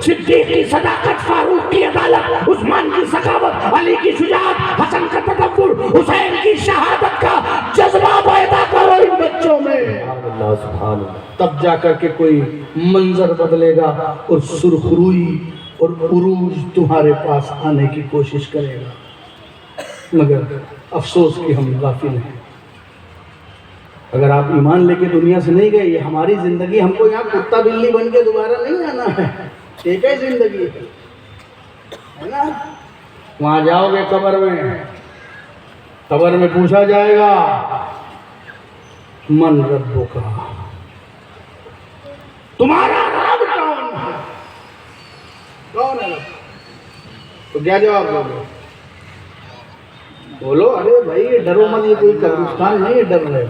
B: صدیق کی صداقت، فاروق کی عدالت، عثمان کی سخاوت، علی کی شجاعت، حسن کا تکبر، حسین کی شہادت کا جذبہ پیدا کرو ان بچوں میں.
A: سبحان اللہ. سبحان اللہ.
B: تب جا کر کے کوئی منظر بدلے گا اور سرخروئی اور عروج تمہارے پاس آنے کی کوشش کرے گا. مگر افسوس کہ ہم غافل ہیں. اگر آپ ایمان لے کے دنیا سے نہیں گئے، یہ ہماری زندگی، ہم کو یہاں کتا بلی بن کے دوبارہ نہیں آنا ہے. ایک ہی زندگی ہے نا. وہاں جاؤ گے قبر میں پوچھا جائے گا من ربک، تمہارا رب کون ہے؟ کون ہے رب؟ تو کیا جواب دو گے؟ بولو ارے بھائی یہ ڈرو مت، یہ کوئی قبرستان نہیں ہے ڈر رہے.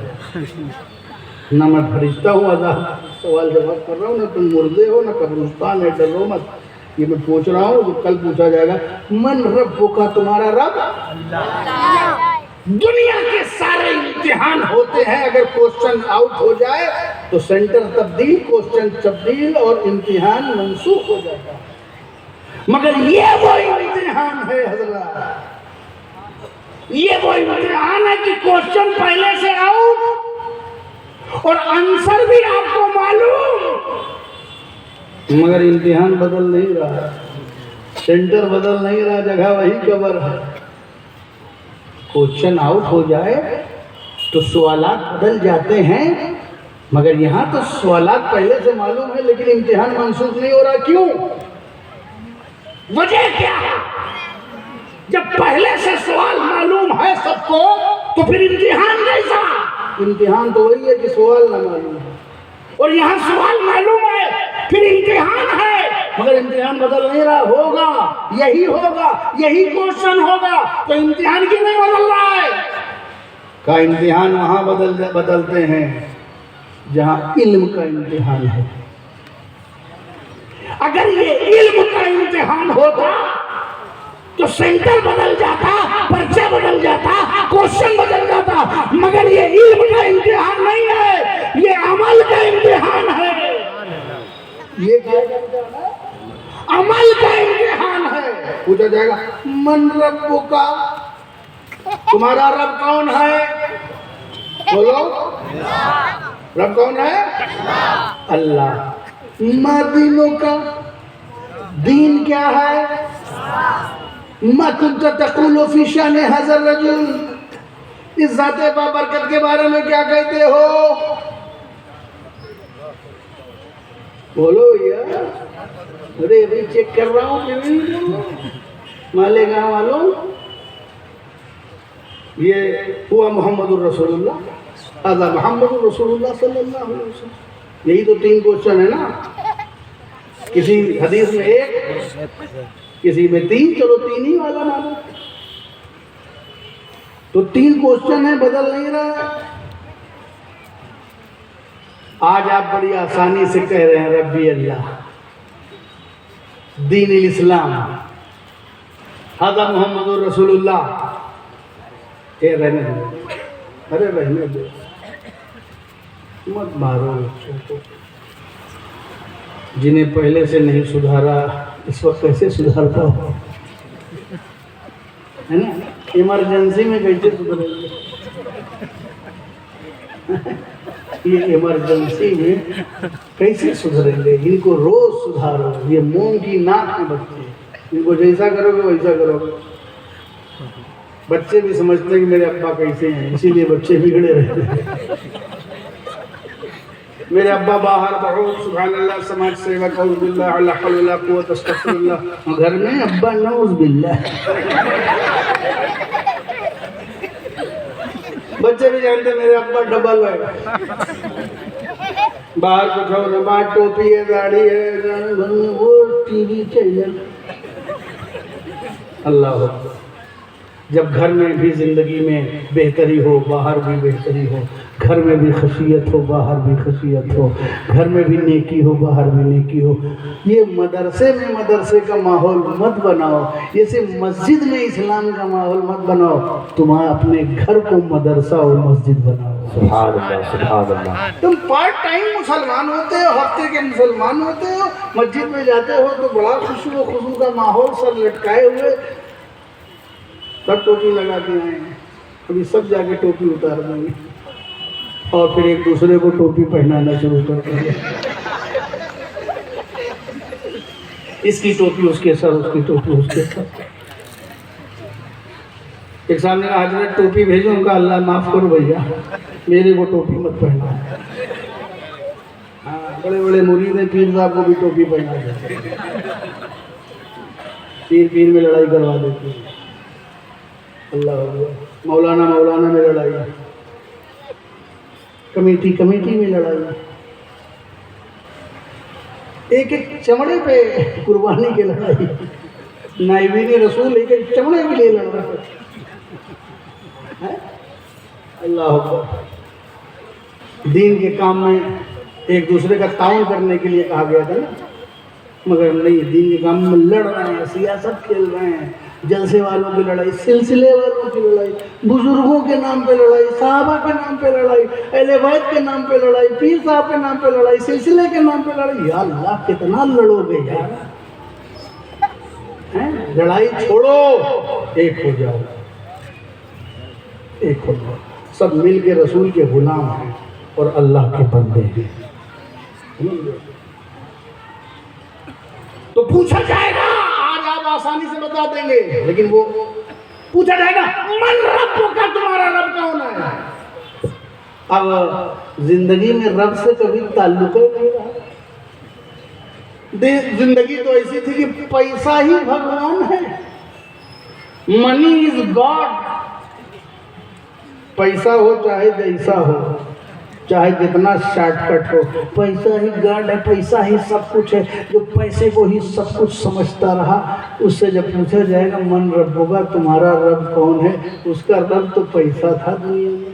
B: نہ میں فرشتہ ہوں عذاب سوال جواب کر رہا ہوں، نہ تم مردے ہو، نہ قبرستان ہے، ڈرو مت. یہ میں پوچھ رہا ہوں جو کل پوچھا جائے گا من ربک، تمہارا رب. دنیا کے سارے امتحان ہوتے ہیں، اگر کوسچن آؤٹ ہو جائے تو سینٹر تبدیل، کوسچن تبدیل اور امتحان منسوخ ہو جاتا ہے. مگر یہ وہ امتحان ہے حضرات، یہ وہ امتحان ہے کہ کوسچن پہلے سے آؤٹ اور آنسر بھی آپ کو معلوم، مگر امتحان بدل نہیں رہا، سینٹر بدل نہیں رہا، جگہ وہی قبر ہے. کوسچن آؤٹ ہو جائے تو سوالات بدل جاتے ہیں، مگر یہاں تو سوالات پہلے سے معلوم ہے لیکن امتحان منسوخ نہیں ہو رہا. کیوں؟ وجہ کیا ہے؟ جب پہلے سے سوال معلوم ہے سب کو تو پھر امتحان کیسا؟ امتحان تو وہی ہے کہ سوال نہ معلوم ہے. اور یہاں سوال معلوم ہے، پھر امتحان ہے، مگر امتحان بدل نہیں رہا، ہوگا یہی ہوگا، یہی کوشچن ہوگا، تو امتحان کیوں نہیں بدل رہا ہے؟ کا امتحان وہاں بدلتے ہیں جہاں علم کا امتحان ہے۔ اگر یہ علم کا امتحان ہوتا تو سینٹر بدل جاتا، پرچہ بدل جاتا، کوشچن بدل جاتا، مگر یہ علم کا امتحان نہیں ہے، یہ عمل کا امتحان ہے۔ یہ کیا امتحان ہے؟ عمل کا امتحان ہے۔ پوچھا جائے گا من ربک، تمہارا رب کون ہے؟ بولو، رب کون ہے؟ اللہ۔ ما دینک، دین کیا ہے؟ ما کنت تقول فی شأن ھذا الرجل، اس ذات بابرکت کے بارے میں کیا کہتے ہو؟ بولو یار، ارے ابھی چیک کر رہا ہوں مالیگاؤں والوں، یہ ہوا محمد الرسول اللہ، ھذا محمد الرسول اللہ صلی اللہ علیہ وسلم۔ یہی تو 3 کوشچن ہے نا، کسی حدیث میں 1، کسی میں 3، چلو 3 ہی والا مانو، تو 3 کوشچن ہے، بدل نہیں رہا۔ آج آپ بڑی آسانی سے کہہ رہے ہیں ربی اللہ، دین الاسلام، ھذا محمد الرسول اللہ۔ اے رہنے دو، ارے رہنے دو، مت مارو بچوں کو، جنہیں پہلے سے نہیں سدھارا اس وقت کیسے سدھارتا ہو، ہے نا؟ ایمرجنسی میں کیسے سدھریں گے؟ یہ ایمرجنسی میں کیسے سدھریں گے؟ ان کو روز سدھارو، یہ موم کی ناک میں بچے، ان کو جیسا کرو گے ویسا کرو گے۔ بچے بھی سمجھتے ہیں کہ میرے ابا کیسے ہیں، اسی لیے بچے بگڑے رہتے ہیں۔ میرے ابا باہر بہت سبحان اللہ سماج سیوا، اعوذ باللہ لا حول ولا قوت استغفر اللہ، گھر میں ابا نعوذ باللہ۔ بچے بھی جانتے میرے ابا ڈبل ہے، باہر کچھ ہو رہا، باہر ٹوپی ہے، داڑھی ہے، وہ ٹی وی چاہیے۔ اللہ اکبر۔ جب گھر میں بھی زندگی میں بہتری ہو، باہر بھی بہتری ہو، گھر میں بھی خشیت ہو، باہر بھی خشیت ہو، گھر میں بھی نیکی ہو، باہر بھی نیکی ہو۔ یہ مدرسے میں مدرسے کا ماحول مت بناؤ، جیسے مسجد میں اسلام کا ماحول مت بناؤ، تم اپنے گھر کو مدرسہ اور مسجد بناؤ۔
A: سبحان اللہ، سبحان اللہ۔
B: تم پارٹ ٹائم مسلمان ہوتے ہو، ہفتے کے مسلمان ہوتے ہو، مسجد میں جاتے ہو تو بڑا خوشو و خضو کا ماحول، سر لٹکائے ہوئے، سب ٹوپی لگا کے آئے ہیں، ابھی سب جا کے ٹوپی اتار دیں گے اور پھر ایک دوسرے کو ٹوپی پہنانا شروع کر دیں گے۔ اس کی ٹوپی اس کے سر، اس کی ٹوپی اس کے سر۔ ایک سامنے حضرت ٹوپی بھیجو، ان کا اللہ معاف کرو بھیا، میرے کو ٹوپی مت پہنا۔ ہاں، بڑے بڑے مرید ہیں، پیر صاحب کو بھی ٹوپی پہنا دیتے ہیں، پیر میں لڑائی کروا دیتے ہیں۔ اللہ اکبر۔ مولانا میں لڑائی، کمیٹی میں لڑائی، ایک چمڑے پہ قربانی کی لڑائی، نائبین رسول ایک چمڑے کے لیے لڑ رہا ہے۔ اللہ اکبر۔ دین کے کام میں ایک دوسرے کا تعاون کرنے کے لیے کہا گیا تھا نا، مگر نہیں، دین کے کام میں لڑ رہے ہیں، سیاست کھیل رہے ہیں، جلسے والوں کی لڑائی، سلسلے والوں کی لڑائی، بزرگوں کے نام پہ لڑائی، صحابہ کے نام پہ لڑائی، اہل بیت کے نام پہ لڑائی، پیر صاحب کے نام پہ لڑائی، سلسلے کے نام پہ لڑائی۔ یا اللہ، کتنا لڑو گے یار، لڑائی چھوڑو، ایک ہو جاؤ، ایک ہو جاؤ۔ سب مل کے رسول کے غلام ہیں اور اللہ کے بندے ہیں۔ تو پوچھا جائے گا، آج آپ آسانی سے بتا دیں گے، لیکن وہ پوچھا جائے گا من رب کا، تمہارا رب کون ہے؟ اب زندگی میں رب سے کبھی تعلق نہیں رہا۔ زندگی تو ایسی تھی کہ پیسہ ہی بھگوان ہے، منی از گاڈ۔ پیسہ ہو چاہے جیسا ہو، چاہے جتنا شارٹ کٹ ہو، پیسہ ہی گاڈ ہے، پیسہ ہی سب کچھ ہے. جو پیسے کو ہی سب کچھ سمجھتا رہا، اس سے جب پوچھا جائے گا من رب ہوگا، تمہارا رب کون ہے، اس کا رب تو پیسہ تھا دنیا میں.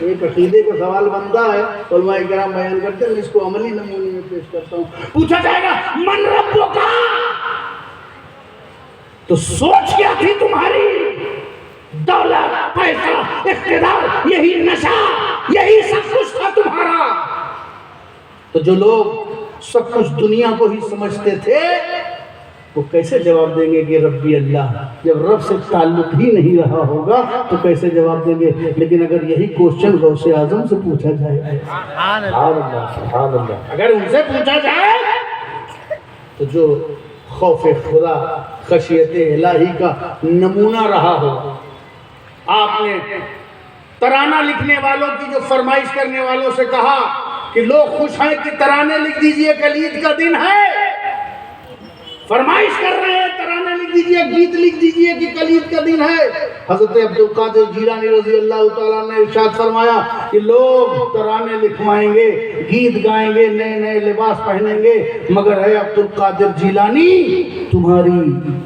B: ایک عقیدے کا سوال بنتا ہے، علماء کرام بیان کرتے ہیں، اس کو عملی نمونے میں پیش کرتا ہوں. پوچھا جائے گا من رب کا، تو سوچ کیا تھی تمہاری؟ دولت، پیسہ، اقتدار، یہی نشہ، یہی سب کچھ تھا تمہارا. تو جو لوگ سب کچھ دنیا کو ہی سمجھتے تھے، وہ کیسے جواب دیں گے کہ ربی اللہ؟ جب رب سے تعلق ہی نہیں رہا ہوگا تو کیسے جواب دیں گے؟ لیکن اگر یہی کوشچن غوث اعظم سے پوچھا جائے،
A: سبحان اللہ سبحان اللہ،
B: اگر ان سے پوچھا جائے، تو جو خوف خدا، خشیت الہی کا نمونہ رہا ہو. آپ نے ترانہ لکھنے والوں کی جو فرمائش کرنے والوں سے کہا کہ لوگ خوش ہیں کہ ترانے لکھ دیجئے، کل عید کا دن ہے، فرمائش کر رہے ہیں ترانے لکھ دیجئے، گیت لکھ دیجئے کہ کل عید کا دن ہے. حضرت عبدالقادر جیلانی رضی اللہ تعالیٰ نے ارشاد فرمایا کہ لوگ ترانے لکھوائیں گے، گیت گائیں گے، نئے نئے لباس پہنیں گے، مگر اے عبدالقادر جیلانی، تمہاری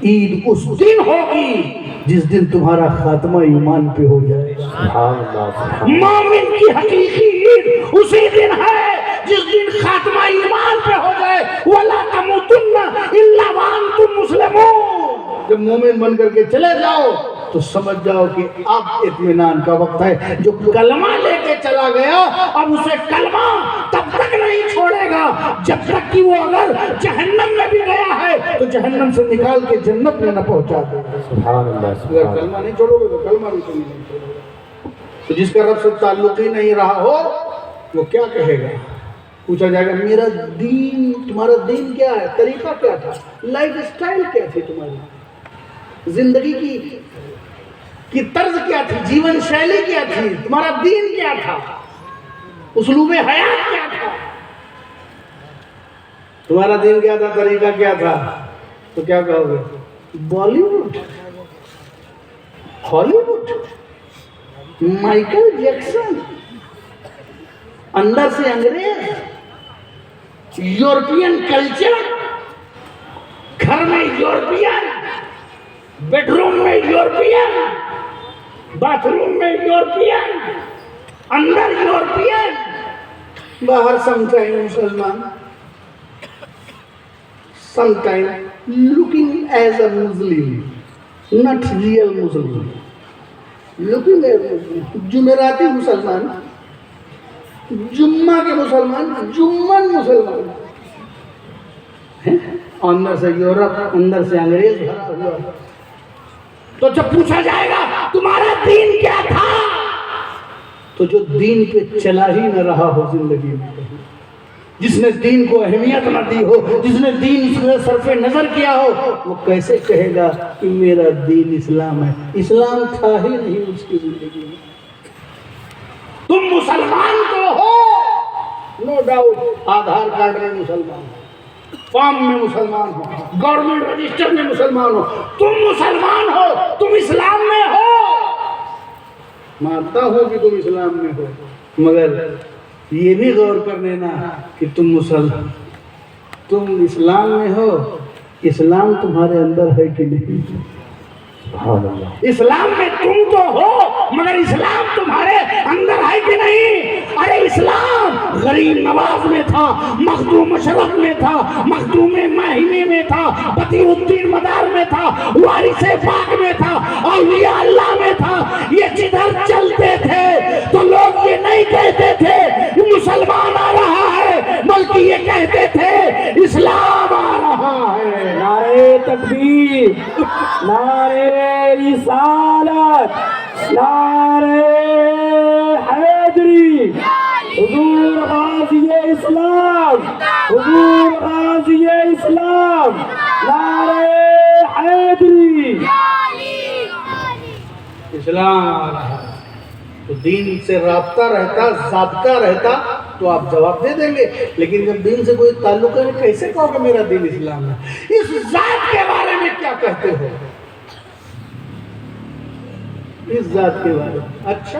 B: عید اس دن ہوگی جس دن تمہارا خاتمہ ایمان پہ ہو جائے.
A: سبحان اللہ.
B: مومن کی حقیقی عید اسی دن ہے جس دن خاتمہ ایمان پہ ہو جائے. وَلَا تَمُوتُنَّ إِلَّا وَأَنْتُمْ مُسْلِمُونَ. جب مومن بن کر کے چلے جاؤ تو سمجھ جاؤ کہ اب اطمینان کا وقت ہے. جو کلمہ لے کے چلا گیا، اب اسے کلمہ تب تک نہیں چھوڑے گا جب تک کہ وہ اگر جہنم میں بھی گیا ہے تو جہنم سے نکال کے جنت میں نہ پہنچا دے.
A: سبحان اللہ
B: اگر
A: سبحان
B: کلمہ نہیں چھوڑو گے تو کلمہ بھی تو نہیں چھوڑو گے. تو جس کا رب سے تعلق ہی نہیں رہا ہو وہ کیا کہے گا؟ پوچھا جائے گا میرا دین، تمہارا دین کیا ہے، طریقہ کیا تھا، لائف اسٹائل کیا تھی تمہاری، زندگی کی طرز کیا تھی، جیون شیلی کیا تھی، تمہارا دین کیا تھا، اسلوب حیات کیا تھا. تمہارا دین کیا تھا، طریقہ کیا تھا، تو کیا کہو گے؟ بالی ووڈ، ہالی ووڈ، مائیکل جیکسن، اندر سے انگریز، یورپین کلچر، گھر میں یورپین، بیڈ روم میں یورپین، باتھ روم میں یورپین، اندر یورپین، باہر سم ٹائم مسلمان، some time looking as a Muslim, not real Muslim, looking as a Muslim. جمعراتی مسلمان، جمعہ کے مسلمان، جمعن مسلمان، اندر سے یورپ، اندر سے انگریز بھرا ہوا. تو جب پوچھا جائے گا تمہارا دین کیا تھا، تو جو دین پہ چلا ہی نہ رہا ہو زندگی میں، جس نے دین کو اہمیت نہ دی ہو، جس نے دین سے صرف نظر کیا ہو، وہ کیسے کہے گا کہ میرا دین اسلام ہے؟ اسلام تھا ہی نہیں اس کی زندگی میں. تم مسلمان تو ہو، نو ڈاؤٹ، آدھار کارڈ میں مسلمان ہو، فارم میں مسلمان ہو، گورنمنٹ رجسٹر میں مسلمان ہو، تم مسلمان ہو، تم اسلام میں ہو. مانتا ہوں کہ تم اسلام میں ہو، مگر یہ بھی غور کر لینا کہ تم اسلام میں ہو، اسلام تمہارے اندر ہے کہ نہیں. اسلام میں تم تو ہو مگر اسلام تمہارے اندر ہے کہ نہیں. ارے اسلام غریب نواز میں تھا، مخدوم مشرف میں تھا، مخدوم ماہمی میں تھا، بدیع الدین مدار میں تھا، وارث پاک میں تھا، اولیاء اللہ میں تھا. یہ جدھر چلتے تھے تو لوگ یہ نہیں کہتے تھے مسلمان آ رہا ہے، بلکہ یہ کہتے تھے اسلام آ رہا ہے.
A: نعرہ تکبیر، نعرہ رسالت، نعرہ حیدری، حضور غازی اسلام، حضور غازی اسلام، نعرہ حیدری.
B: اسلام آ رہا ہے تو دین سے رابطہ رہتا، ضابطہ رہتا تو آپ جواب دے دیں گے. لیکن جب دین سے کوئی تعلق ہے کیسے کہو کہ میرا دین اسلام ہے؟ اس ذات کے بارے میں کیا کہتے ہو؟ اس ذات کے بارے میں اچھا